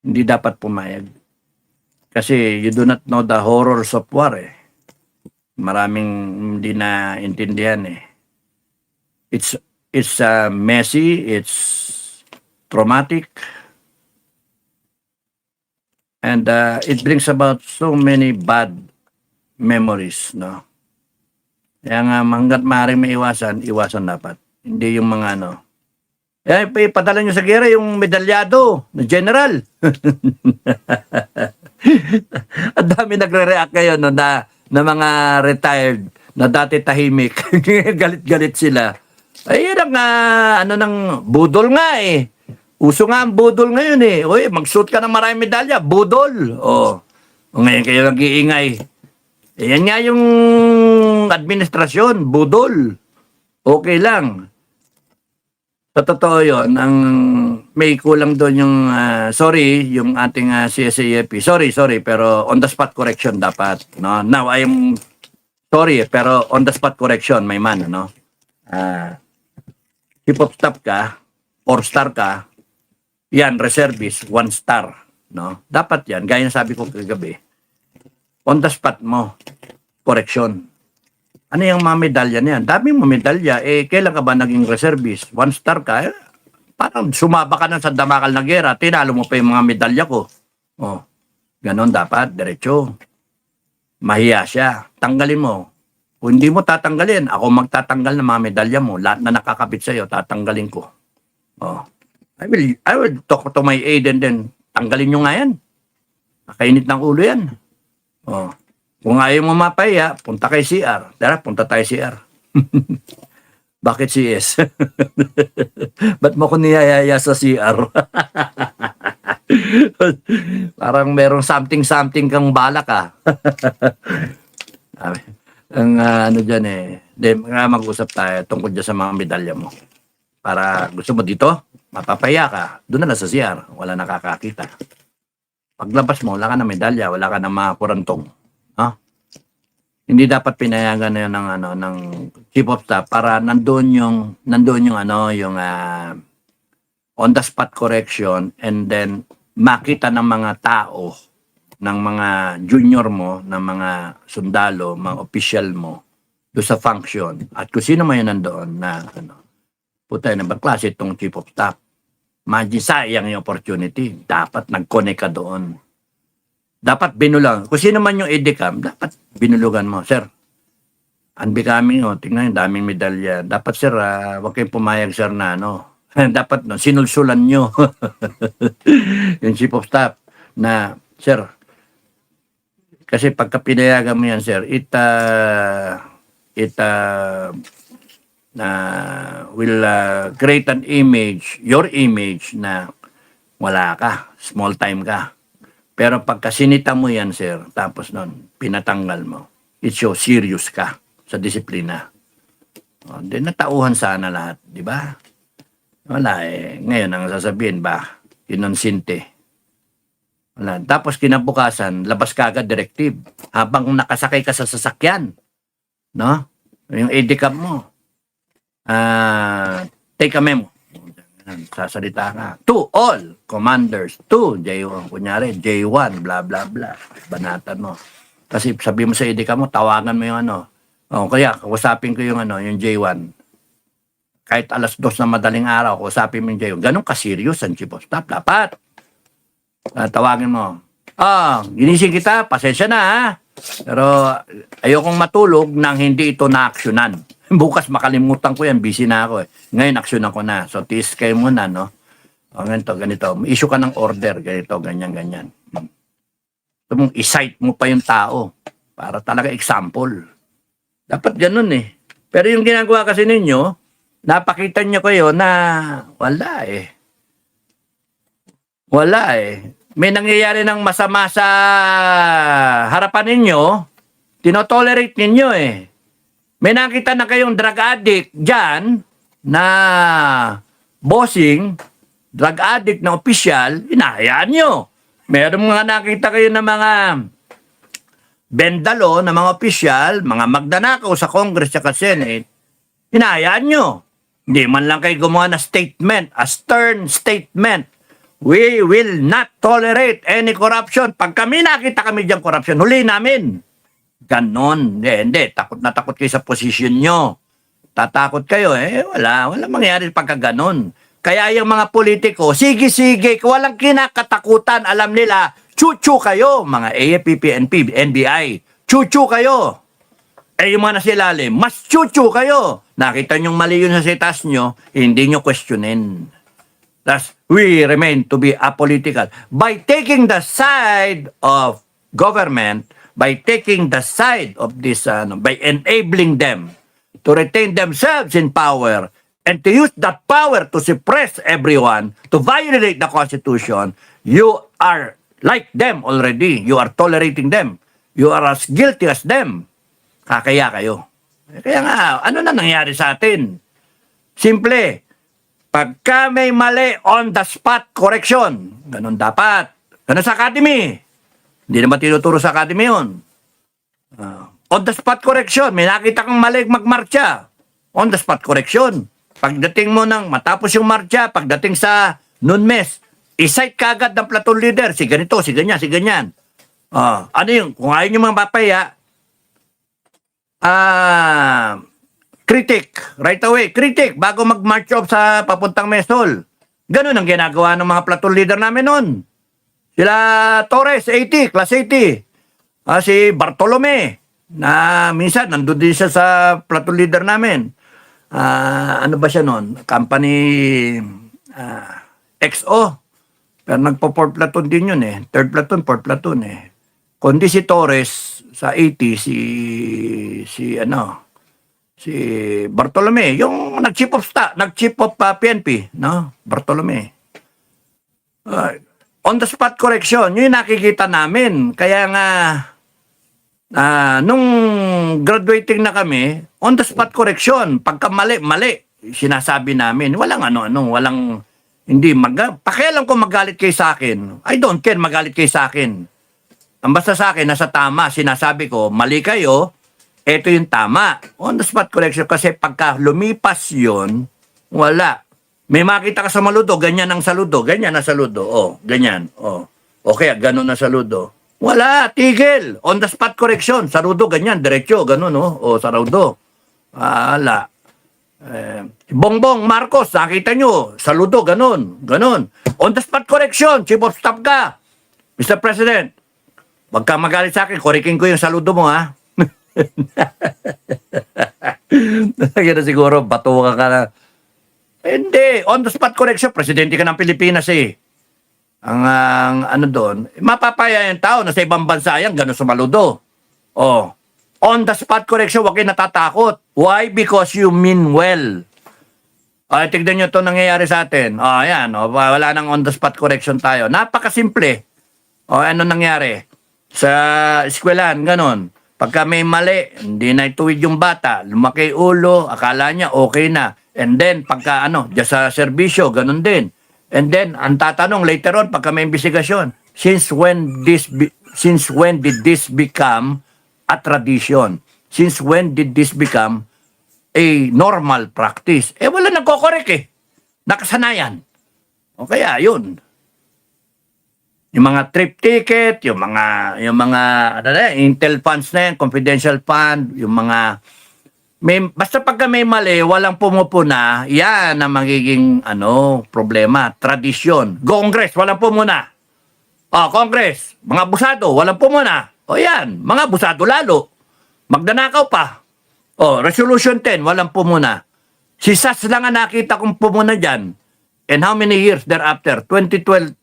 Hindi dapat pumayag. Kasi you do not know the horrors of war eh. Maraming hindi na intindihan eh. It's messy, it's traumatic, and it brings about so many bad memories, no? Kaya nga, hanggat maaaring maiwasan, iwasan dapat. Hindi yung mga padala nyo sa gera yung medalyado na general. Ang dami nagre-react kayo na mga retired na dati tahimik. Galit-galit sila. Ay, yan ang budol nga eh. Uso nga ang budol ngayon eh. Uy, mag-shoot ka ng maraming medalya. Budol. Ngayon kayo nag-iingay. Yan nga yung administrasyon. Budol. Okay lang. Sa totoo yun, may kulang doon yung, yung ating CSAFP. Sorry, pero on the spot correction dapat. No? Now, I am sorry, pero on the spot correction, may man, no? Hip-hop staff ka, 4-star ka, yan, reservist, 1 star. No? Dapat yan, gaya na sabi ko kagabi, on the spot mo, correction. Ano yung mga medalya niyan? Daming mga medalya, kailan ka ba naging reservist? 1 star ka, parang sumaba ka na sa damakal na gera, tinalo mo pa yung mga medalya ko. Ganon dapat, diretso. Mahiya siya, tanggalin mo. Kung hindi mo tatanggalin, ako magtatanggal ng mga medalya mo, lahat na nakakapit sa'yo, tatanggalin ko. I will talk to my aide and then tanggalin nyo nga yan. Nakainit ng ulo yan. Kung ayaw mo mapahiya, punta kay CR. Tara, punta tayo CR. Bakit CS? Ba't mo ko niyayaya sa CR? Parang merong something kang balak ah. Ang ano dyan mag-usap tayo tungkol dyan sa mga medalya mo. Para gusto mo dito, mapapaya ka, doon na lang sa CR, wala nakakakita. Paglabas mo, wala ka ng medalya, wala ka ng mga kurantong. No? Hindi dapat pinayagan na yun ng chief of staff para nandoon yung on the spot correction, and then makita ng mga tao, ng mga junior mo, ng mga sundalo, mga official mo, do sa function. At kung sino man yun nandoon na puta na ba klase itong chief of staff. Imagine, sayang yung opportunity. Dapat nag-connect ka doon. Dapat binulang. Kung sino man yung EDCAM, dapat binulugan mo. Sir, unbecoming, tingnan yung daming medalya. Dapat sir, huwag kayong pumayag sir na dapat sinulsulan nyo yung chief of staff na, sir, kasi pagka pinayagan mo yan, sir, it will create an image, your image na wala ka, small time ka. Pero pagka sinita mo yan, sir, tapos nun, pinatanggal mo, it shows serious ka sa disiplina. Then natauhan sana lahat, di ba? Wala ngayon ang sasabihin ba, kinonsinte. Wala. Tapos kinabukasan, labas ka agad directive habang nakasakay ka sa sasakyan. No? Yung EDCAM mo. Take a memo. Sasalita ka. To all commanders, to J1, kunyari, J1, bla bla bla. Banatan mo. Kasi sabi mo sa EDCAM mo, tawagan mo yung kaya, kausapin ko yung yung J1. Kahit 2:00 na madaling araw, kausapin mo yung J1. Ganun ka-serious ang chief of staff. Dapat. Tawagin mo. Ginising kita, pasensya na ha. Pero ayokong matulog nang hindi ito na-aksyonan. Bukas makalimutan ko yan, busy na ako Ngayon aksyonan ko na. So tiis kayo muna, no? Ganito. Issue ka ng order, ganito, ganyan. So mong i-cite mo pa yung tao para talaga example. Dapat ganun Pero yung ginagawa kasi ninyo, napakita nyo kayo na wala Wala May nangyayari ng masama sa harapan ninyo, tinotolerate ninyo May nakita na kayong drug addict dyan na bossing, drug addict na opisyal, hinahayaan nyo. Meron mga nakita kayo ng mga bendalo na mga opisyal, mga magnanakaw sa Congress at Senate, hinahayaan nyo. Hindi man lang kayo gumawa na statement, a stern statement. We will not tolerate any corruption. Pag kami nakita kami diyang corruption, huli namin. Ganon. Hindi. Takot na takot kayo sa posisyon nyo. Tatakot kayo, wala mangyayari pagka ganon. Kaya yung mga politiko, sige, walang kinakatakutan, alam nila, chuchu kayo, mga AFP, PNP, NBI, chuchu kayo. Yung mga nasilalim, mas chuchu kayo. Nakita nyong mali yun sa sitas nyo, hindi nyo questionin. Thus, we remain to be apolitical. By taking the side of government, by taking the side of this, by enabling them to retain themselves in power and to use that power to suppress everyone, to violate the Constitution, you are like them already. You are tolerating them. You are as guilty as them. Kakaya kayo. Kaya nga, ano na nangyari sa atin? Simple. Pagka may mali, on the spot correction. Ganun dapat. Ganun sa academy. Hindi naman tinuturo sa academy yun. On the spot correction. May nakita kang mali magmarcha. On the spot correction. Pagdating mo matapos yung marcha, pagdating sa Nunmes, isite ka agad ng platoon leader. Si ganito, si ganyan, si ganyan. Ano yung, kung ayaw nyo mga papaya, critic, right away, critic, bago mag-march off sa papuntang Mesol. Ganun ang ginagawa ng mga platoon leader namin noon. Sila Torres, 80, class 80. Si Bartolome, na minsan nandun din siya sa platoon leader namin. Ano ba siya noon? Company XO. Pero nagpo-4th platoon din yun 3rd platoon, 4th platoon kundi si Torres sa 80, si Bartolome, yung nag-chief of PNP, no? Bartolome. On the spot correction, yun yung nakikita namin. Kaya nga, nung graduating na kami, on the spot correction, pagka mali, sinasabi namin, walang hindi, pakialam ko magalit kayo sa akin. I don't care magalit kayo sa akin. Ang basta sa akin, nasa tama, sinasabi ko, mali kayo, eto yung tama. On the spot correction, kasi pagka lumipas yun, wala. May makita ka sa maludo, ganyan ang saludo, ganyan ang saludo, ganyan, O kaya, ganun ang saludo. Wala, tigil. On the spot correction, saludo, ganyan, diretso, ganun, saludo. Wala. Bongbong Marcos, nakita nyo, saludo, ganun. On the spot correction, chief of staff ka. Mr. President, wag ka magalit sa akin, korikin ko yung saludo mo, ha? Kaya siguro, batuwa ka na. Hindi, on the spot correction, presidente ka ng Pilipinas eh. Ang ano doon, mapapaya yung tao na sa ibang bansa yan, gano'n sumaludo. On the spot correction, wag kayo natatakot. Why? Because you mean well. Tignan nyo ito nangyayari sa atin. Ayan, wala nang on the spot correction tayo. Napakasimple. Ano nangyari? Sa eskwelahan, gano'n. Pagka may mali, hindi na ituwid yung bata, lumaki ulo, akala niya okay na. And then, pagka diyan sa serbisyo, ganun din. And then, ang tatanong later on, pagka may investigasyon, since when did this become a tradition? Since when did this become a normal practice? Wala nagkokorek eh. Nakasanayan. O kaya, yun. Yung mga trip ticket, yung mga Intel funds na yan, confidential fund, yung mga basta pagka may mali, walang pumupuna, yan ang magiging problema, tradisyon. Congress, walang pumuna. Congress, mga abusado, walang pumuna. Yan, mga abusado lalo. Magdanakaw pa. Resolution 10, walang pumuna. Si SAS lang ang nakita kong pumuna dyan. And how many years thereafter? 2012,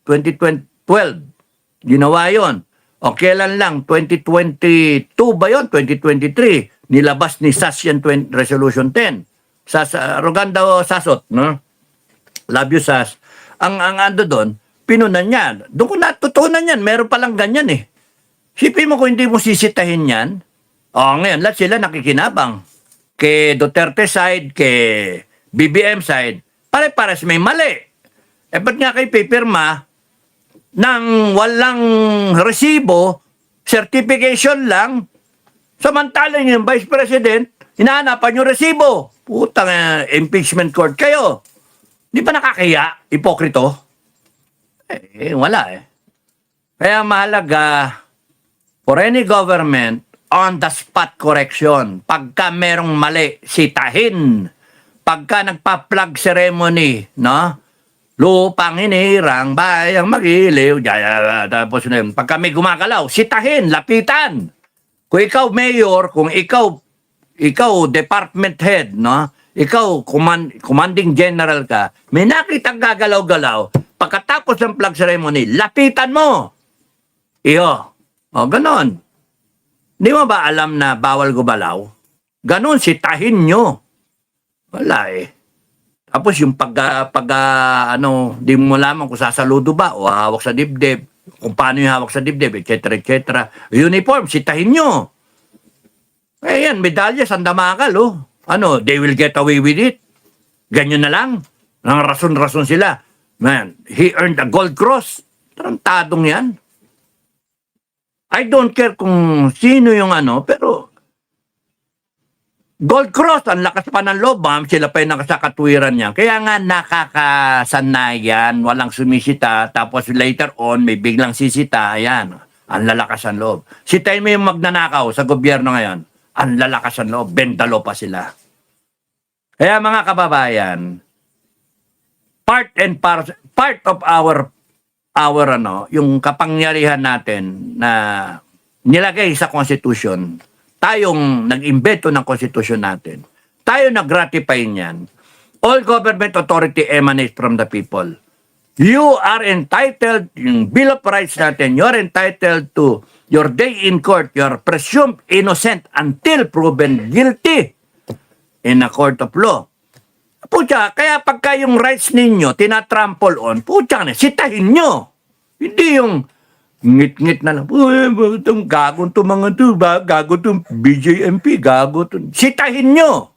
ginawa yun. Kailan lang? 2022 ba yun? 2023. Nilabas ni SAS yan Resolution 10. Roganda Sasot, no? Love you, SAS. Ang doon, pinunan niya. Doon ko natutunan yan. Meron palang ganyan eh. Sipin mo kung hindi mo sisitahin yan. Ngayon, lahat sila nakikinabang. Kay Duterte side, kay BBM side, pare-pares may mali. Ba't nga kayo pipirma ng walang resibo, certification lang, samantalang yung Vice President, hinahanapan yung resibo. Putang impeachment court kayo. Di ba nakakaya? Ipokrito? Wala eh. Kaya mahalaga for any government, on the spot correction. Pagka merong mali, sitahin. Pagka nagpa-flag ceremony, no? Lupang hinirang, bayang magiliw, tapos na yun. Pagka may gumagalaw, sitahin, lapitan. Kung ikaw mayor, kung ikaw department head, no? Ikaw commanding general ka, may nakitang gagalaw-galaw, pagkatapos ng flag ceremony, lapitan mo. Ganon. Di mo ba alam na bawal gumalaw? Ganon, sitahin nyo. Wala eh. Tapos yung di mo lamang kung sasaludo ba o hawak sa dibdib, kung paano yung hawak sa dibdib, etc. Uniform, sitahin nyo. Yan, medalya, sandamakal, they will get away with it. Ganyan na lang. Nang rason-rason sila. Man, he earned a gold cross. Tarantadong yan. I don't care kung sino yung pero gold cross, ang lakas pa ng loob, sila pa yung nakasakatwiran niya. Kaya nga nakakasanayan, walang sumisita, tapos later on, may biglang sisita, ayan, ang lalakas ng loob. Sitayin mo yung magnanakaw sa gobyerno ngayon, ang lalakas ng loob, bendalo pa sila. Kaya mga kababayan, part of our yung kapangyarihan natin na nilagay sa Constitution, tayong nag-imbeto ng Constitution natin, tayo nag-ratify niyan. All government authority emanates from the people. You are entitled, yung Bill of Rights natin, you are entitled to your day in court. You are presumed innocent until proven guilty in a court of law. Pucha, kaya pagka yung rights ninyo tinatrample on, pucha na, sitahin nyo. Hindi yung ngit-ngit na lang, itong gago itong mga to, gago itong BJMP, gago itong, sitahin nyo.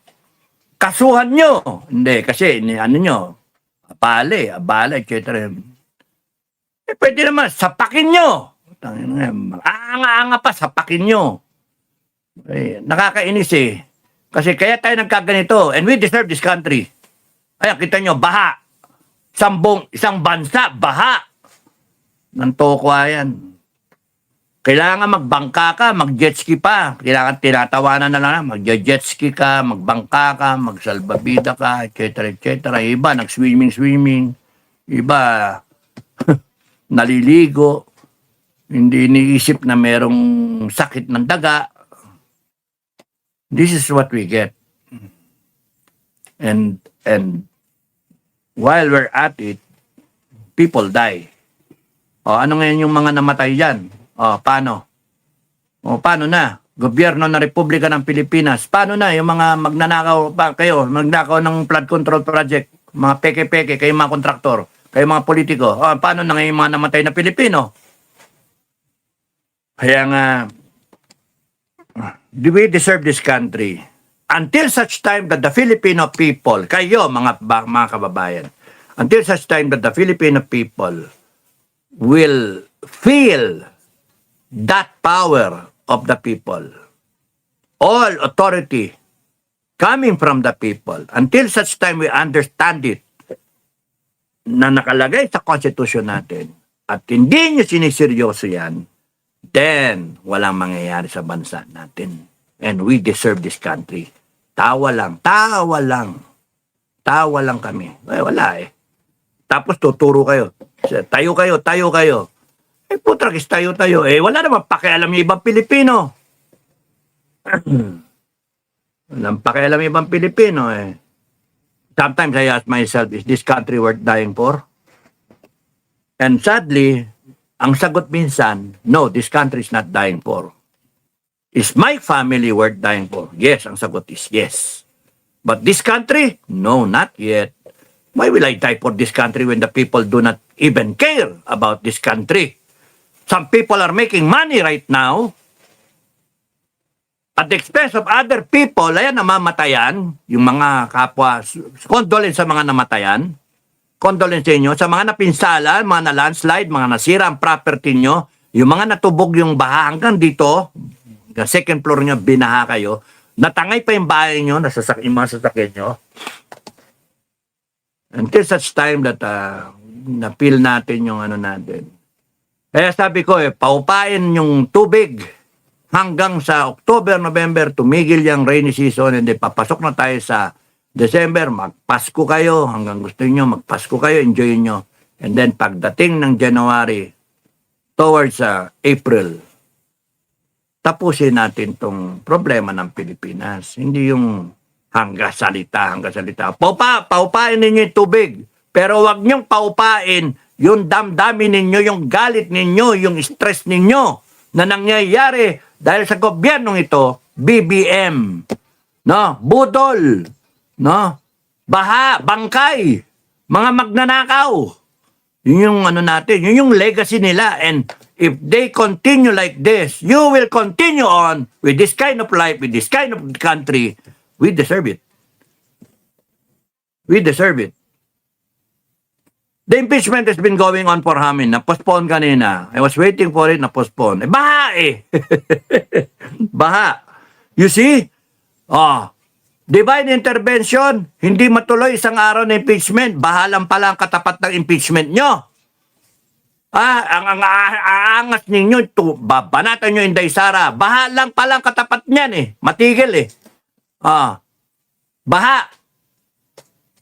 Kasuhan nyo. Hindi, kasi, ano nyo, abala, etc. Pwede naman, sapakin nyo. Aanga-anga pa, sapakin nyo. Nakakainis eh. Kasi kaya tayo nagkaganito, and we deserve this country. Ayan, kita nyo, baha. Isang bansa, baha. Ng tokwa yan. Kailangan magbangka ka, mag-jet ski pa. Kailangan tinatawanan na lang, mag-jet ski ka, magbangka ka, magsalbabida ka, etc. Iba, nag-swimming. Iba, naliligo. Hindi iniisip na merong sakit ng daga. This is what we get. And while we're at it, people die. O, ano ngayon yung mga namatay dyan? O, paano? O, paano na? Gobyerno ng Republika ng Pilipinas. Paano na yung mga magnanakaw ng flood control project, mga peke-peke, kayo mga kontraktor, kayo mga politiko. O, paano na ngayon yung mga namatay na Pilipino? Kaya nga, do we deserve this country? Until such time that the Filipino people, kayo mga kababayan, until such time that the Filipino people will feel that power of the people, all authority coming from the people, until such time we understand it, na nakalagay sa Constitution natin, at hindi nyo siniseryoso yan, then walang mangyayari sa bansa natin. And we deserve this country. Tawa lang kami. Wala eh. Tapos tuturo kayo. Tayo kayo. Putrakis tayo. Wala naman pakialam yung ibang Pilipino. Walang pakialam yung ibang Pilipino eh. Sometimes I ask myself, is this country worth dying for? And sadly, ang sagot minsan, no, this country is not dying for. Is my family worth dying for? Yes, ang sagot is yes. But this country? No, not yet. Why will I die for this country when the people do not even care about this country? Some people are making money right now at the expense of other people. Ayan, namamatayan. Yung mga kapwa, condolence sa mga namatayan. Condolence sa inyo. Sa mga napinsala, mga na-landslide, mga nasira ang property nyo, yung mga natubog yung baha hanggang dito, hanggang second floor nyo, binaha kayo, natangay pa yung bahay nyo, yung mga sasakyan nyo. Until such time that na-feel natin yung ano natin. Kaya sabi ko paupain yung tubig hanggang sa October, November, tumigil yung rainy season, and then papasok na tayo sa December, magpasko kayo, hanggang gusto nyo, magpasko kayo, enjoy nyo. And then pagdating ng January, towards April, tapusin natin tong problema ng Pilipinas. Hindi yung hanggang salita. Paupain ninyo yung tubig. Pero wag nyong paupain yung damdamin ninyo, yung galit ninyo, yung stress ninyo na nangyayari dahil sa gobyernong ito, BBM, no? Budol, no? Baha, bangkay, mga magnanakaw. Yun yung ano natin, yun yung legacy nila. And if they continue like this, you will continue on with this kind of life, with this kind of country. We deserve it. We deserve it. The impeachment has been going on for how many? Na-postpone kanina. I was waiting for it, na-postpone. Baha eh. Baha. You see? Divine intervention, hindi matuloy isang araw na impeachment. Baha lang pala ang katapat ng impeachment nyo. Ang aangas ninyo, babanatan nyo Inday Sara. Baha lang pala ang katapat niyan eh. Matigil eh. Baha.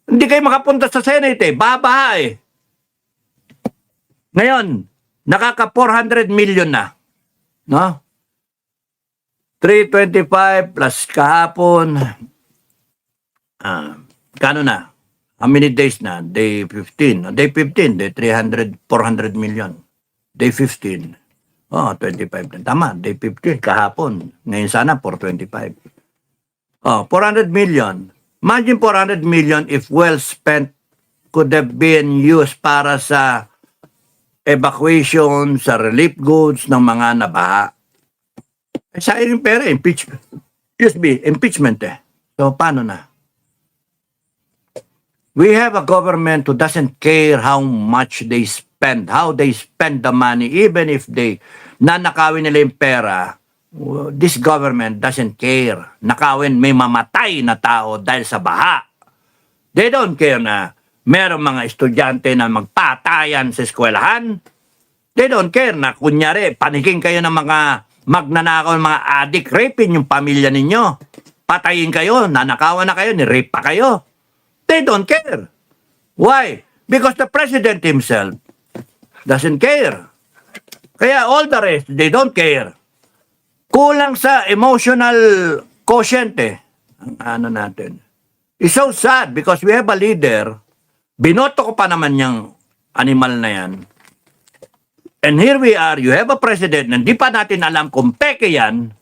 Hindi kayo makapunta sa Senate eh. Baha eh. Ngayon, nakaka 400 million na. No? 325 plus kahapon. Kano na? How many days na? Day 15. Day 15, day 300, 400 million. Day 15. Oh, 25 na. Tama, day 15, kahapon. Ngayon sana, 425. Oh, 400 million. Imagine 400 million if well spent could have been used para sa evacuation, sa relief goods ng mga nabaha. Eh, sayang yung pera, impeachment. Impeachment eh. So, paano na? We have a government who doesn't care how much they spend, how they spend the money, even if they nanakawin nila yung pera. This government doesn't care. Nakawin, may mamatay na tao dahil sa baha. They don't care na merong mga estudyante na magpatayan sa eskwelahan. They don't care na kunyari, paniking kayo ng mga magnanakaw, mga addict, rapin yung pamilya ninyo. Patayin kayo, nanakawan na kayo, ni-rape pa kayo. They don't care. Why? Because the president himself doesn't care. Kaya all the rest, they don't care. Kulang sa emotional quotient eh. Ang ano natin. It's so sad because we have a leader, binoto ko pa naman yung animal na yan. And here we are, you have a president na hindi pa natin alam kung peke yan,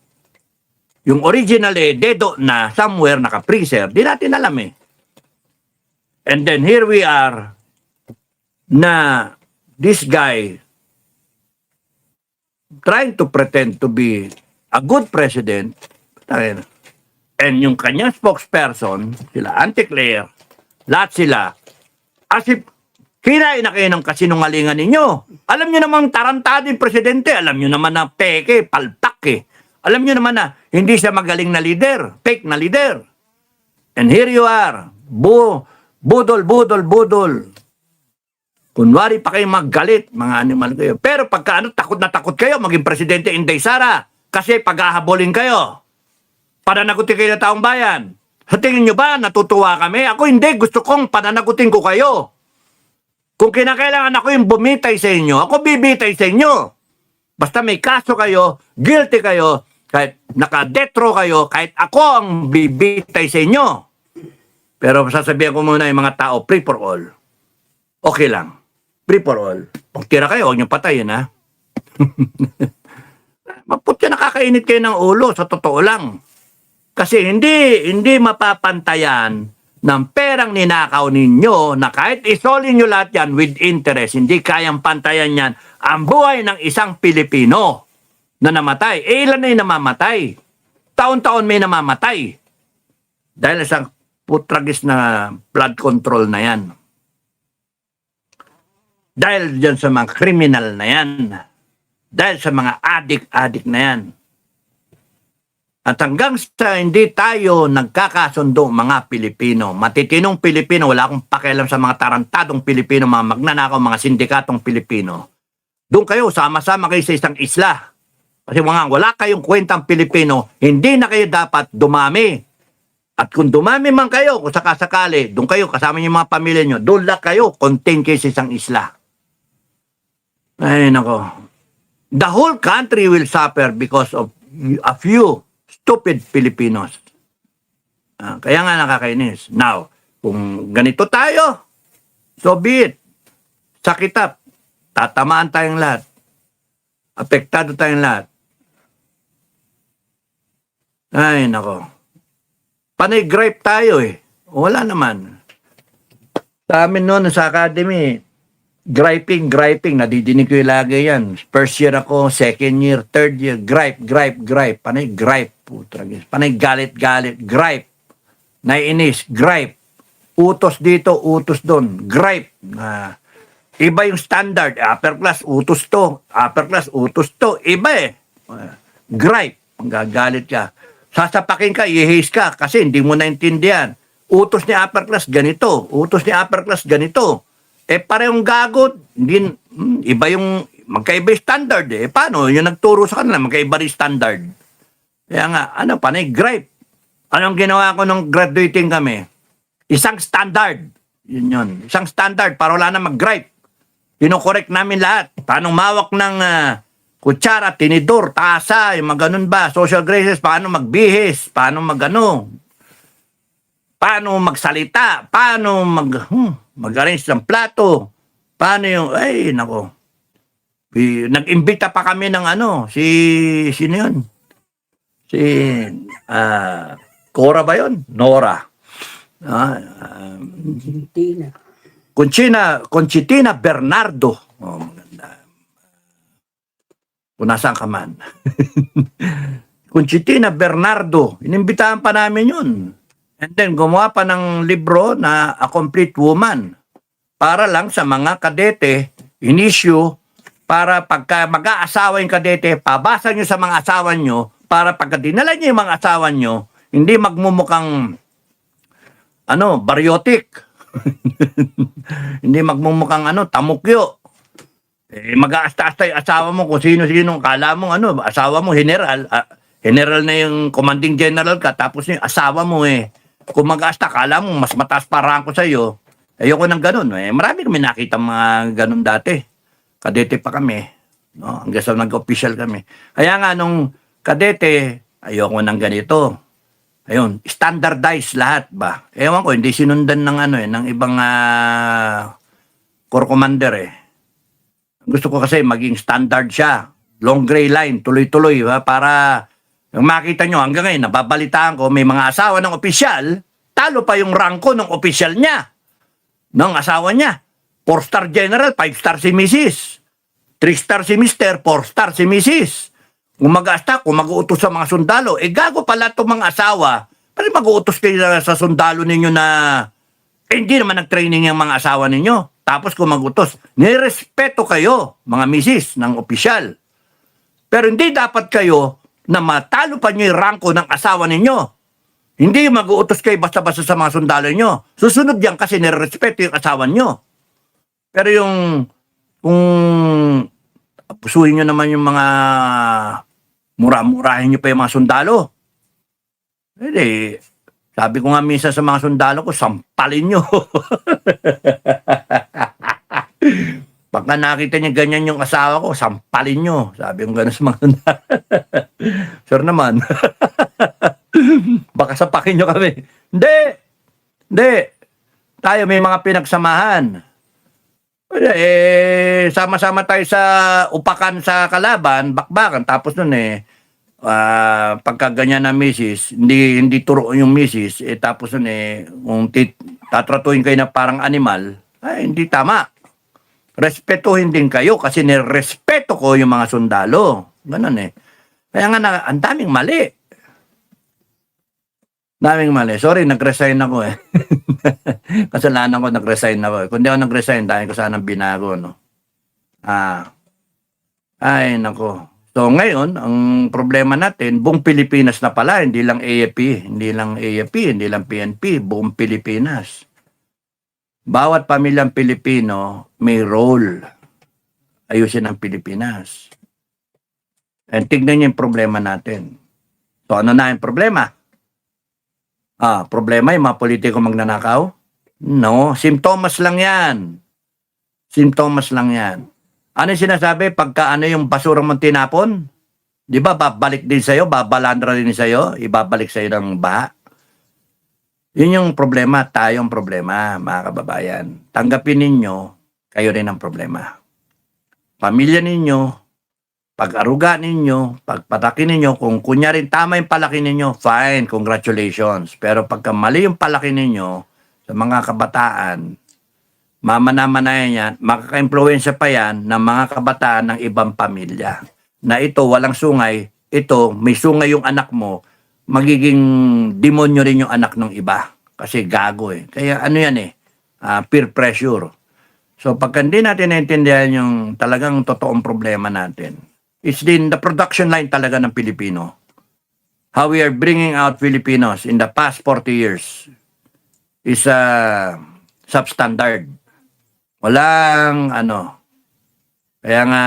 yung original dedo na somewhere naka-freezer, di natin alam eh. And then here we are na this guy trying to pretend to be a good president and yung kanyang spokesperson, sila Auntie Claire, lahat sila, as if kinain na kayo ng kasinungalingan ninyo. Alam nyo namang tarantado yung presidente, alam nyo naman na peke, palpak eh. Alam nyo naman na hindi siya magaling na leader, fake na leader. And here you are, budol. Kunwari pa kayo maggalit, mga animal kayo. Pero pagka takot na takot kayo, maging presidente Inday Sara. Kasi pag-ahabolin kayo. Pananagutin kayo ng taong bayan. Sa tingin nyo ba, natutuwa kami? Ako hindi, gusto kong pananagutin ko kayo. Kung kinakailangan ako yung bumitay sa inyo, ako bibitay sa inyo. Basta may kaso kayo, guilty kayo, kahit naka-death row kayo, kahit ako ang bibitay sa inyo. Pero sasabihan ko muna yung mga tao, free for all. Okay lang. Free for all. Pag tira kayo, huwag niyong patayin, ha? Maputya, nakakainit kayo ng ulo, sa totoo lang. Kasi hindi mapapantayan ng perang ninakaw ninyo na kahit isolin nyo lahat yan with interest, hindi kayang pantayan yan ang buhay ng isang Pilipino na namatay. Eh, ilan na yung namamatay? Taon-taon may namamatay. Dahil isang putragis na blood control na yan. Dahil dyan sa mga criminal na yan. Dahil sa mga addict na yan. At hanggang sa hindi tayo nagkakasundo mga Pilipino, matitinong Pilipino, wala akong pakialam sa mga tarantadong Pilipino, mga magnanakaw, mga sindikatong Pilipino. Doon kayo, sama-sama kayo sa isang isla. Kasi wala kayong kwentang Pilipino, hindi na kayo dapat dumami. At kung dumami man kayo, kung sakasakali, doon kayo, kasama niyo mga pamilya nyo, doon lang kayo, contain kayo sa isang isla. Ay, nako. The whole country will suffer because of a few stupid Filipinos. Kaya nga nakakainis. Now, kung ganito tayo, so be it. Sakit up. Tatamaan tayong lahat. Apektado tayong lahat. Ay, nako. Panay gripe tayo eh. Wala naman. Sa amin noon sa academy, griping. Nadidinig ko yung lagi yan. First year ako, second year, third year, gripe. Panay gripe. Panay galit, gripe. Naiinis, gripe. Utos dito, utos doon, gripe. Iba yung standard. Upper class, utos to. Upper class, utos to. Iba eh. Gripe. Gagalit ka. Sasapakin ka, ihis ka kasi hindi mo naintindihan. Utos ni upper class ganito. Utos ni upper class ganito. Eh parehong gagot. Iba yung magkaiba yung standard eh. Paano? Yung nagturo sa kanila, magkaiba rin standard. Kaya nga, panay gripe. Anong ginawa ko nung graduating kami? Isang standard. Yun. Isang standard para wala na mag-gripe. Pinokorek namin lahat. Paano mawak ng kutsara, tinidor, tasa, yung mga ganun ba, social graces, paano magbihis, paano magano. paano magsalita, paano mag-arrange ng plato, paano yung, ay, nako. Nag-imbita pa kami ng sino yun? Si, Cora ba yun? Nora. Conchitina Bernardo. Oh, maganda. Kung nasaan ka man. Conchitina Bernardo. Inimbitahan pa namin yun. And then, gumawa pa ng libro na A Complete Woman. Para lang sa mga kadete, in-issue, para pagka mag-aasawa yung kadete, pabasa nyo sa mga asawa nyo, para pagka dinala nyo yung mga asawa nyo, hindi magmumukhang, baryotik. Hindi magmumukhang, tamukyo. Mag-aasta-asta yung asawa mo kung sino-sino, kala mo, asawa mo, general, general na yung commanding general ka, tapos yung asawa mo kung mag-asta, kala mo, mas mataas pa rango sa'yo. Ayoko ng ganun. Marami kami nakita mga ganun dati. Kadete pa kami. No? Hanggang sa nag-official kami. Kaya nga, nung kadete, ayoko ng ganito. Ayun, standardized lahat ba? Ewan ko, hindi sinundan ng ng ibang corps commander Gusto ko kasi maging standard siya. Long gray line, tuloy-tuloy ba? Para makita nyo, hanggang ngayon, nababalitaan ko, may mga asawa ng opisyal, talo pa yung rangko ng opisyal niya. Ng asawa niya. 4-star general, 5-star si Mrs. 3-star si Mr., 4-star si Mrs. Kung mag-asta, kung mag-uutos sa mga sundalo, gago pala itong mga asawa. Pero mag-uutos kayo sa sundalo ninyo na hindi naman nag-training yung mga asawa ninyo. Tapos kung mag-utos, nirespeto kayo, mga misis ng opisyal. Pero hindi dapat kayo na matalo pa nyo yung rangko ng asawa ninyo. Hindi mag-uutos kayo basta-basta sa mga sundalo nyo. Susunod yan kasi nirespeto yung asawa nyo. Pero kung pusuhin nyo naman yung mga mura-murahin nyo pa yung mga sundalo. Sabi ko nga minsan sa mga sundalo ko, sampalin nyo. Pagka nakita niya ganyan yung asawa ko, sampalin nyo. Sabi ko gano'n sa mga sundalo. Sure naman. Baka sapakin nyo kami. Hindi. Tayo may mga pinagsamahan. Sama-sama tayo sa upakan sa kalaban, bakbakan, tapos nun pagka ganyan na misis, hindi turo yung misis, tapos nun kung tatratuhin kayo na parang animal, hindi tama. Respetuhin din kayo kasi nirespeto ko yung mga sundalo. Ganun Kaya nga ang daming mali. Sorry, nag-resign ako Kasalanan ko, nag-resign ako. Kung di ako nag-resign, dahil ko sanang binago, no? Ay, nako. So, ngayon, ang problema natin, buong Pilipinas na pala, hindi lang AFP, hindi lang PNP, buong Pilipinas. Bawat pamilyang Pilipino may role. Ayusin ang Pilipinas. And tignan niyo yung problema natin. So, ano na yung problema? Problema yung mga politiko magnanakaw? No, simptomas lang yan. Ano yung sinasabi pagka yung basura mong tinapon? Di ba babalik din sa'yo, babalandra din sa'yo, ibabalik sa'yo ng baha? Yun yung problema, tayong problema, mga kababayan. Tanggapin ninyo, kayo rin ang problema. Pamilya ninyo, pag-aruga ninyo, pagpataki ninyo, kung kunyarin tama yung palaki ninyo, fine, congratulations. Pero pagka mali yung palaki ninyo sa mga kabataan, mamana-manayan yan, makaka-impluensya pa yan ng mga kabataan ng ibang pamilya. Na ito, walang sungay, ito, may sungay yung anak mo, magiging demonyo rin yung anak ng iba. Kasi gago Kaya peer pressure. So pagka hindi natin naintindihan yung talagang totoong problema natin, it's in the production line talaga ng Pilipino. How we are bringing out Filipinos in the past 40 years is substandard. Walang Kaya nga,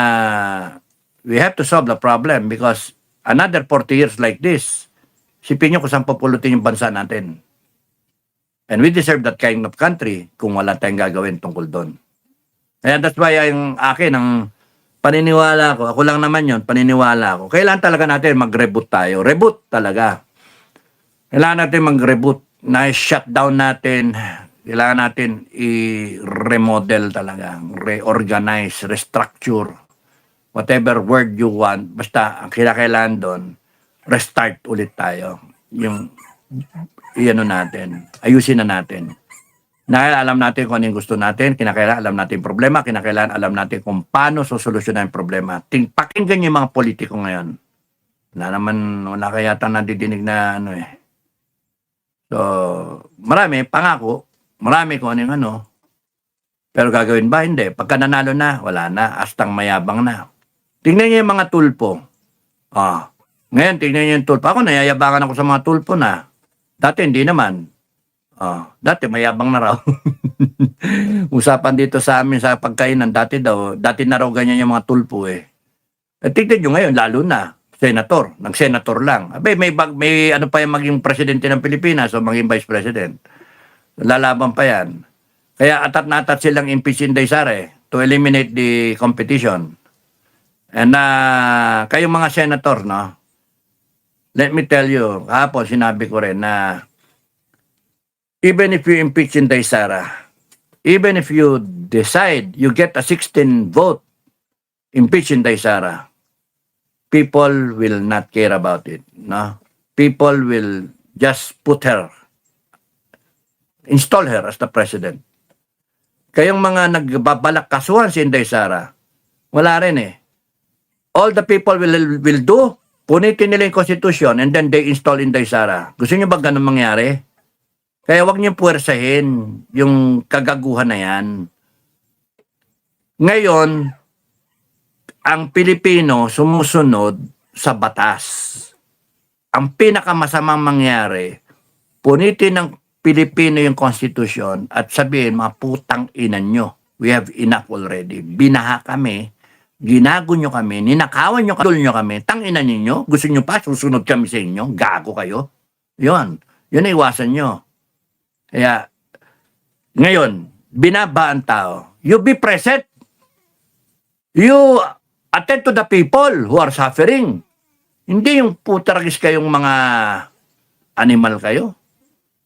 we have to solve the problem because another 40 years like this, sipin nyo kung saan papulutin yung bansa natin. And we deserve that kind of country kung wala tayong gagawin tungkol doon. Kaya that's why ang akin, ang paniniwala ko, ako lang naman yon, paniniwala ko, kailangan talaga natin mag-reboot tayo. Reboot talaga. Kailangan natin mag-reboot. na-shutdown natin, kailangan natin i-remodel talaga, reorganize, restructure, whatever word you want, basta ang kailangan doon, restart ulit tayo. Yung, iano natin, ayusin na natin. Kinakailangan alam natin kung ano yung gusto natin, kinakailangan alam natin yung problema, kinakailangan alam natin kung paano sosolusyonan yung problema. Pakinggan yung mga politiko ngayon. Wala kaya yata nadidinig na ano eh. So, marami, pangako, marami kung ano yung ano. Pero gagawin ba? Hindi. Pagka nanalo na, wala na. Astang mayabang na. Tingnan niyo yung mga tulpo. Ngayon, tingnan niyo yung tulpo. Ako, nayayabangan ako sa mga tulpo na. Dati, hindi naman. Dati, mayabang na raw. Usapan dito sa amin sa pagkainan. Dati na raw ganyan yung mga tulpo eh. At tingnan nyo ngayon, lalo na. Senator, nag-senator lang. Abay, may ano pa yung maging presidente ng Pilipinas o maging vice president. Lalaban pa yan. Kaya atat na atat silang impeach Inday Sara to eliminate the competition. And kayong mga senator, no? Let me tell you, kahapon sinabi ko rin na even if you impeach Inday Sara, even if you decide you get a 16 vote, impeach Inday Sara, people will not care about it. No? People will just install her as the president. Kayong mga nagbabalak kasuhan si Inday Sara, wala rin eh. All the people will do, punitin nila yung constitution and then they install Inday Sara. Gusto niyo ba ganun mangyari? Kaya wag niyo puwersahin yung kagaguhan na yan. Ngayon, ang Pilipino sumusunod sa batas. Ang pinakamasamang mangyari, punitin ng Pilipino yung konstitusyon at sabihin, mga putang ina nyo, we have enough already. Binaha kami, ginago nyo kami, ninakawan nyo kami, tang ina ninyo, gusto nyo pa, susunod kami sa inyo, gago kayo. Yun ang iwasan nyo. Kaya, ngayon, binaba ang tao. You be present. You attend to the people who are suffering. Hindi yung putaragis kayong mga animal kayo.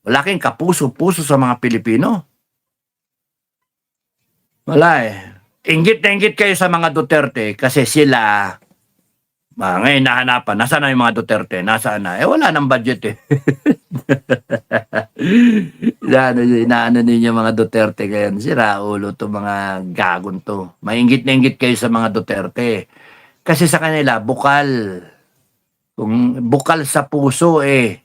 Wala kayong kapuso-puso sa mga Pilipino. Wala eh. Inggit na inggit kayo sa mga Duterte kasi sila, ngayon nahanapan, nasaan na yung mga Duterte? Nasaan na? Wala nang budget eh. Inaano ninyo mga Duterte kayo. Sira ulo to mga gagon to. Maingit na inggit kayo sa mga Duterte. Kasi sa kanila, bukal. Bukal sa puso eh.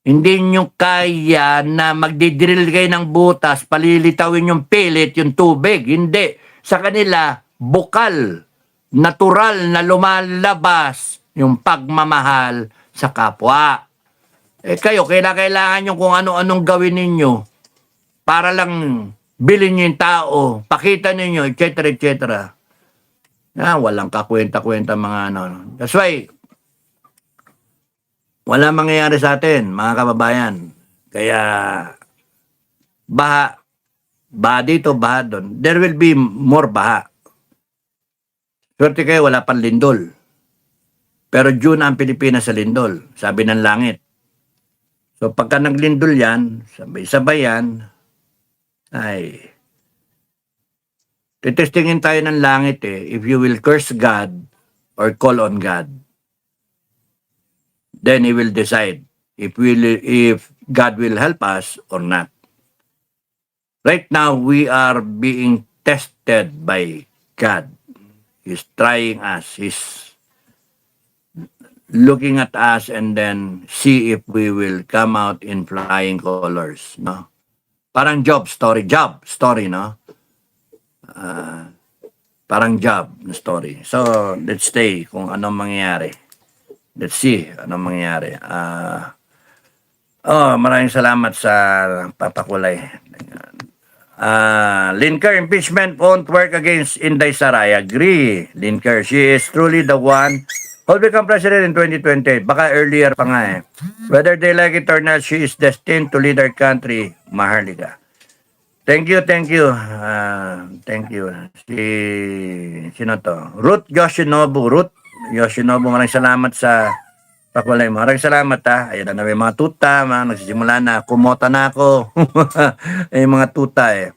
Hindi nyo kaya na magdidrill kayo ng butas, palilitawin yung pilit, yung tubig. Hindi. Sa kanila, bukal. Natural na lumalabas yung pagmamahal sa kapwa. Kayo, kailangan nyo kung ano-anong gawin ninyo para lang bilhin nyo yung tao, pakita ninyo, etc. etc. Walang kakwenta-kwenta mga ano. That's why, wala mangyayari sa atin, mga kababayan. Kaya, baha dito, baha doon. There will be more baha. Swerte kayo, wala pang lindol. Pero June ang Pilipinas sa lindol, sabi ng langit. So pagka naglindol yan, sabay-sabay yan, ay, titestingin tayo ng langit eh, if you will curse God or call on God. Then He will decide if God will help us or not. Right now, we are being tested by God. He's trying us. He's looking at us and then see if we will come out in flying colors. No? Parang job story, no? Parang job na story. So, let's stay kung anong mangyayari. Let's see anong mangyayari. Maraming salamat sa papakulay. Linker, impeachment won't work against Inday Sara. I agree, Linker. She is truly the one who will become president in 2028. Baka earlier pa nga eh. Whether they like it or not, she is destined to lead our country. Maharlika. Thank you. Thank you. Sino to? Ruth Yoshinobu, maraming salamat sa Pakulay mo. Maraming salamat ha. Ayan na may mga tuta, nagsisimula na. Kumota na ako. Ay mga tuta eh.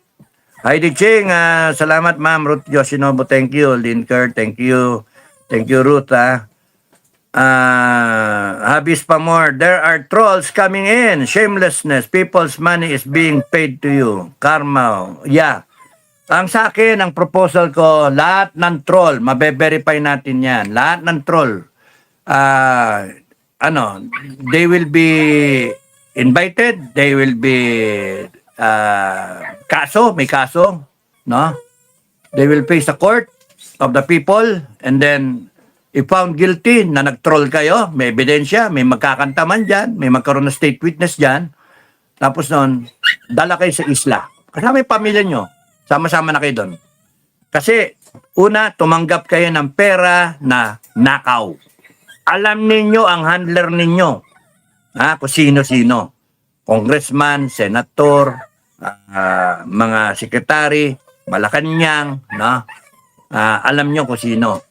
Heidi Ching, salamat ma'am. Ruth Yoshinobu, thank you. Linker, thank you. Thank you Ruth ha. Habis pa more. There are trolls coming in. Shamelessness. People's money is being paid to you. Karma. Yeah. Ang sa akin, ang proposal ko, lahat ng troll, mabe-verify natin yan. Lahat ng troll, they will be invited, they will be may kaso, no? They will face the court of the people, and then if found guilty na nag-troll kayo, may ebidensya, may magkakanta man dyan, may magkaroon na state witness dyan, tapos nun, dala kayo sa isla. Kasama yung pamilya nyo, sama-sama na kayo doon. Kasi, una, tumanggap kayo ng pera na nakaw. Alam ninyo ang handler ninyo, kung sino-sino. Congressman, senator, mga sekretary, Malacanang, no? Alam nyo kung sino.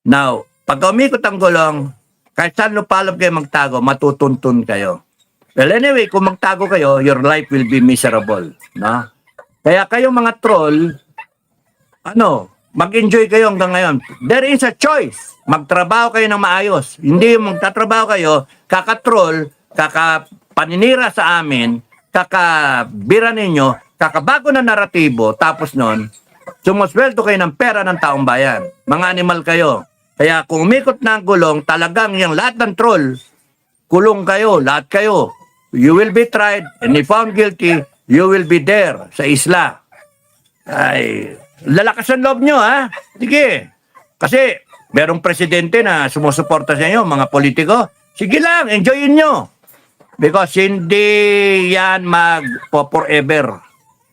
Now, pag umikot ang gulong, kahit saan lupalop kayo magtago, matutuntun kayo. Well, anyway, kung magtago kayo, your life will be miserable, no? Kaya kayong mga troll, mag-enjoy kayo hanggang ngayon. There is a choice. Magtrabaho kayo ng maayos. Hindi magtatrabaho kayo, kaka-troll, kaka-paninira sa amin, kaka-bira ninyo, kakabago na naratibo, tapos nun, sumusweldo kayo ng pera ng taong bayan. Mga animal kayo. Kaya kung umikot na ang gulong, talagang yung lahat ng troll, kulong kayo, lahat kayo. You will be tried, and if found guilty, you will be there sa isla. Ay, lalakas ang loob nyo, ha? Sige. Kasi, merong presidente na sumusuporta sa inyo, mga politiko. Sige lang, enjoyin nyo. Because hindi yan mag-forever.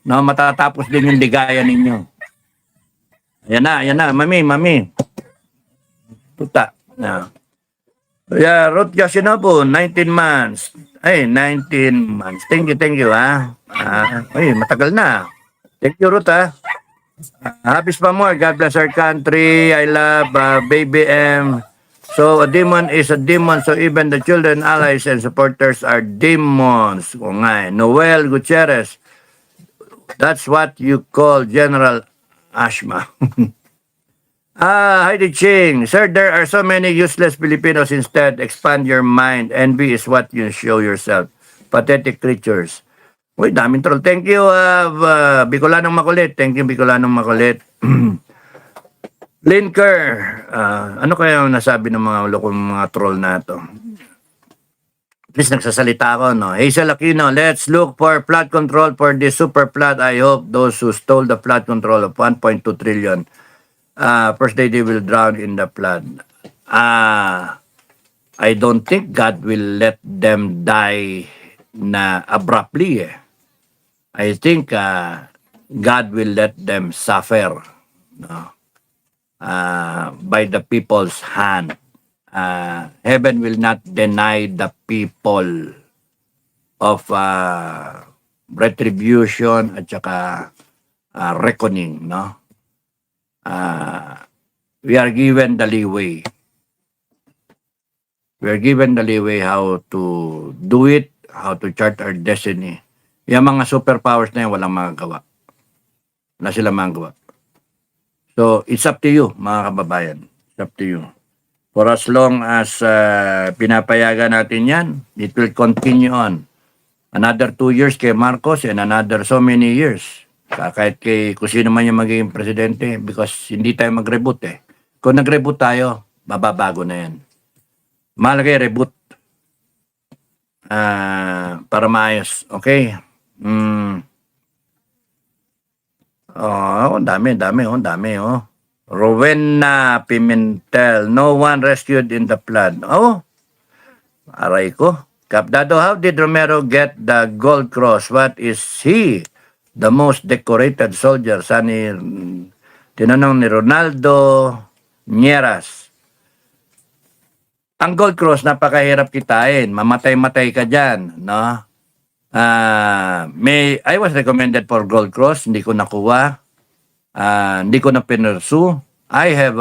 No, matatapos din yung ligaya ninyo. Ayan na, mami. Tuta. Na. Yeah, Ruth Yoshinobu, 19 months. Ay, 19 months. Thank you, ha? Ay, matagal na. Thank you, Ruth, ha? Happy pa more. God bless our country. I love Baby M. So, a demon is a demon. So, even the children, allies, and supporters are demons. O nga eh. Noel Gutierrez. That's what you call General Ashma. Heidi Ching. Sir, there are so many useless Filipinos. Instead, expand your mind. Envy is what you show yourself. Pathetic creatures. Uy, daming troll. Thank you, Bicolanong Makulit. Thank you, Bicolanong Makulit. Linker. Ano kaya yung nasabi ng mga lokong mga troll na ito? At least nagsasalita ako, no? Hazel Aquino, let's look for flood control for this super flood. I hope those who stole the flood control of 1.2 trillion, first day they will drown in the flood. I don't think God will let them die na abruptly, eh. I think God will let them suffer, no? By the people's hand. Heaven will not deny the people of retribution at saka reckoning, no? We are given the leeway. We are given the leeway how to do it, how to chart our destiny. Yung mga superpowers na yan, walang magagawa. Wala silang magagawa. So, it's up to you, mga kababayan. It's up to you. For as long as pinapayagan natin yan, it will continue on. Another 2 years kay Marcos and another so many years. Kahit kay kung sino man yung magiging presidente, because hindi tayo mag-reboot, eh. Kung nag-reboot tayo, mababago na yan. Mahalaga yung reboot. Para maayos. Okay? Dami. Rowena Pimentel, no one rescued in the flood. Aray ko. Capdado, how did Romero get the Gold Cross? What is he? The most decorated soldier. Tinanong ni Ronaldo Nieras. Ang Gold Cross, napakahirap kitain. Mamatay-matay ka dyan, no? I was recommended for Gold Cross. Hindi ko nakuha. Hindi ko na pinursu. I have,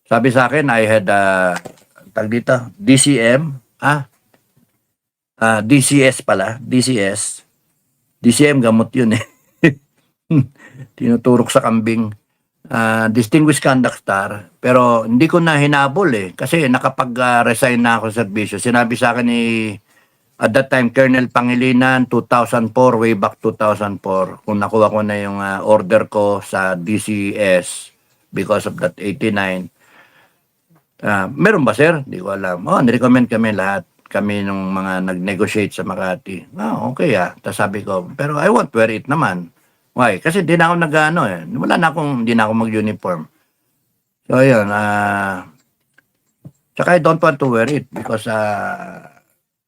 sabi sa akin, I had tag dito, DCM, DCS pala, DCS. DCM, gamot yun eh. Tinuturok sa kambing. Distinguished Conduct Star. Pero hindi ko na hinabol eh. Kasi nakapag-resign na ako sa serbisyo. Sinabi sa akin ni, at that time, Colonel Pangilinan, 2004, way back 2004, kung nakuha ko na yung order ko sa DCS because of that 89. Meron ba, sir? Hindi ko alam. Nirecommend kami lahat. Kami nung mga nag-negotiate sa Makati. Okay Tapos sabi ko, pero I won't wear it naman. Why? Kasi di na ako nag-ano eh. Hindi na ako mag-uniform. So, yun. Tsaka I don't want to wear it because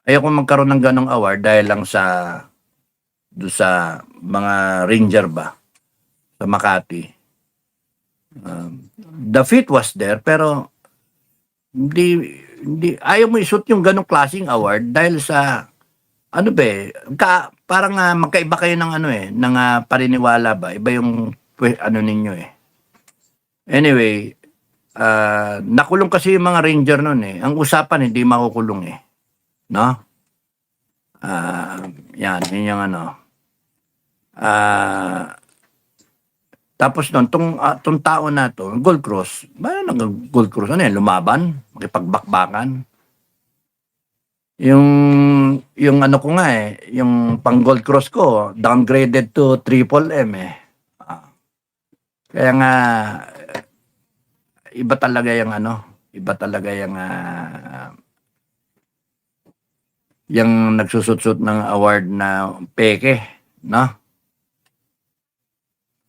ayoko magkaroon ng ganong award dahil lang sa mga ranger ba sa Makati. The fit was there pero hindi ayaw mo isut yung ganong klaseng award dahil sa parang magkaiba kayo ng ng paniniwala ba? Iba yung ninyo eh. Anyway, nakulong kasi yung mga ranger noon eh. Ang usapan hindi makukulong eh. No? Yun yung tapos noon, tong tao na to, Gold Cross, Gold Cross, lumaban, makipagbakbakan. Yung ko nga eh, yung pang Gold Cross ko, downgraded to Triple M eh. Kaya nga, iba talaga yung nagsusut-sut ng award na peke, no?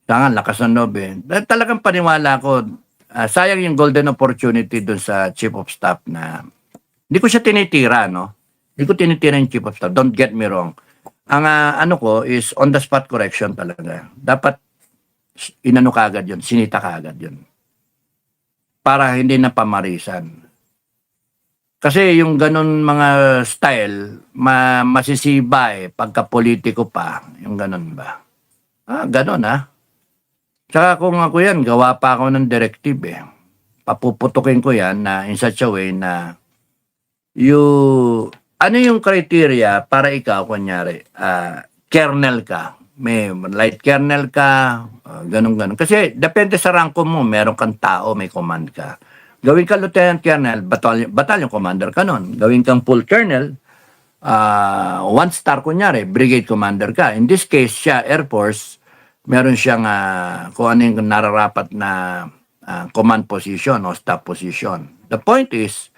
Tangan, lakas ng loob eh. Talagang paniwala ko, sayang yung golden opportunity dun sa Chief of Staff na, hindi ko siya tinitira, no? Hindi ko tinitira yung Chief of Staff. Don't get me wrong. Ang ko is on the spot correction talaga. Dapat, kagad yun, sinita kagad yun. Para hindi na pamarisan. Kasi yung ganun mga style, masisiba eh, pagka politiko pa, yung ganun ba? Ganun Tsaka kung ako yan, gawa pa ako ng directive eh. Papuputukin ko yan na in such a way na ano yung criteria para ikaw, kunyari, kernel ka, may light kernel ka, ganun-ganun. Kasi depende sa ranko mo, meron kang tao, may command ka. Gawin ka lieutenant colonel, battalion commander ka nun. Gawin kang full colonel, 1 star kunyari, brigade commander ka. In this case, siya, Air Force, meron siyang kung ano yung nararapat na command position o staff position. The point is,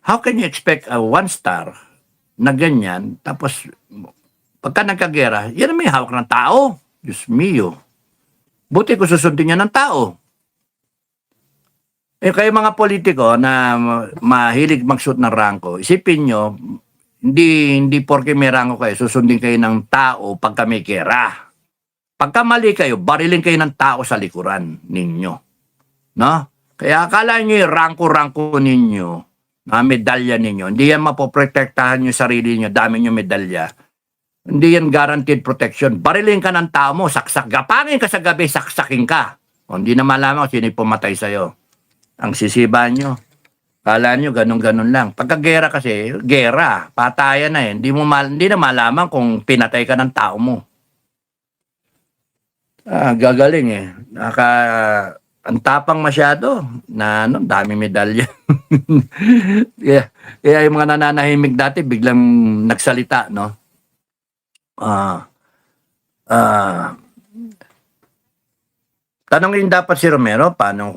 how can you expect a 1 star na ganyan, tapos pagka nagkagera, yan ang may hawak ng tao. Diyos mio. Buti ko susundin niya ng tao. Kayo mga politiko na mahilig mag-shoot ng rangko, isipin nyo, hindi porke may rangko kayo, susundin kayo ng tao pagka may kera. Pagka mali kayo, barilin kayo ng tao sa likuran ninyo. No? Kaya akala nyo yung rangko-rangko ninyo, na medalya ninyo, hindi yan mapoprotektahan yung sarili nyo, dami nyo medalya. Hindi yan guaranteed protection. Barilin ka ng tao mo, saksak. Gapangin ka sa gabi, saksakin ka. O, hindi na malaman kung sino yung pumatay sa'yo. Ang sisiba nyo. Kala nyo, ganun-ganun lang. Pagka-gera kasi, gera, patayan na eh. Hindi na malaman kung pinatay ka ng tao mo. Gagaling eh. Ang tapang masyado na dami medalya. Kaya yung mga nananahimik dati biglang nagsalita, no? Tanongin dapat si Romero paano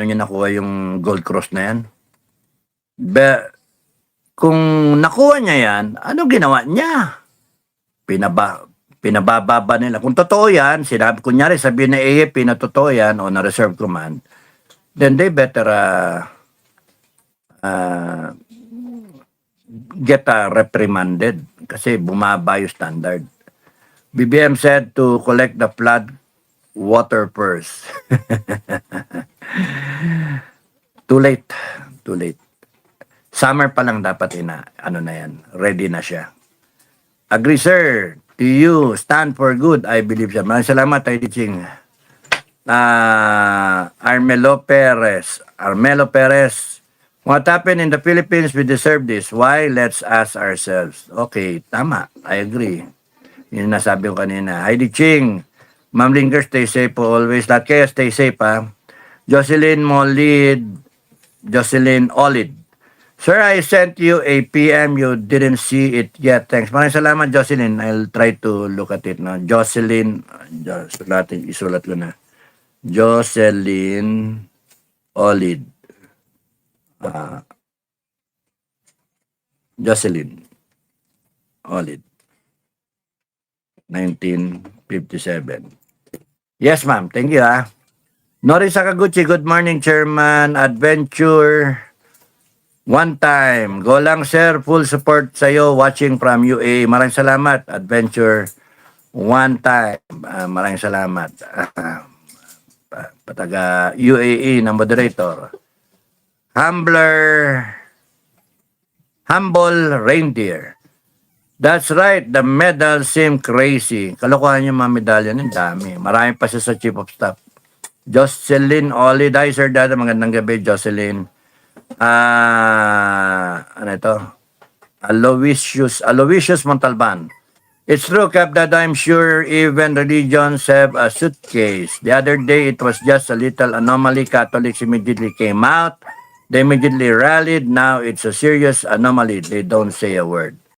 niya nakuha yung Gold Cross na yan. Kung nakuha niya yan, ano ginawa niya? Pinabababa nila. Kung totoo yan, kunyari sabihin na AFP na totoo yan o na Reserve Command, then they better get reprimanded kasi bumaba yung standard. BBM said to collect the flood water first. Too late. Summer pa lang dapat na yan, ready na siya. Agree, sir. Do you stand for good? I believe siya. Maraming salamat, Tay Ching. Armelo Perez. What happened in the Philippines, we deserve this. Why? Let's ask ourselves. Okay, tama. I agree. Yun yung nasabi ko kanina. Heidi Ching, Ma'am Linger, stay safe po always. Lahat kayo, stay safe ha. Jocelyn Olid. Sir, I sent you a PM. You didn't see it yet. Thanks. Maraming salamat, Jocelyn. I'll try to look at it now. Jocelyn, isulat ko na. Jocelyn Olid. Jocelyn Olid. 1957. Yes, ma'am. Thank you, ha. Nori Sakaguchi, good morning, Chairman. Adventure. One time. Go lang, sir. Full support sa'yo. Watching from UAE. Maraming salamat. Adventure. One time. Maraming salamat. Pataga UAE na moderator. Humble Reindeer. That's right. The medal seem crazy. Kalokohan yung mga medalya. Ang dami. Marami pa siya sa Chief of Staff. Jocelyn Olid. Hi, Sir Dada. Magandang gabi, Jocelyn. Ano ito? Aloysius Montalban. It's true, Cap Dada. I'm sure even religions have a suitcase. The other day, it was just a little anomaly. Catholics immediately came out. They immediately rallied. Now it's a serious anomaly. They don't say a word.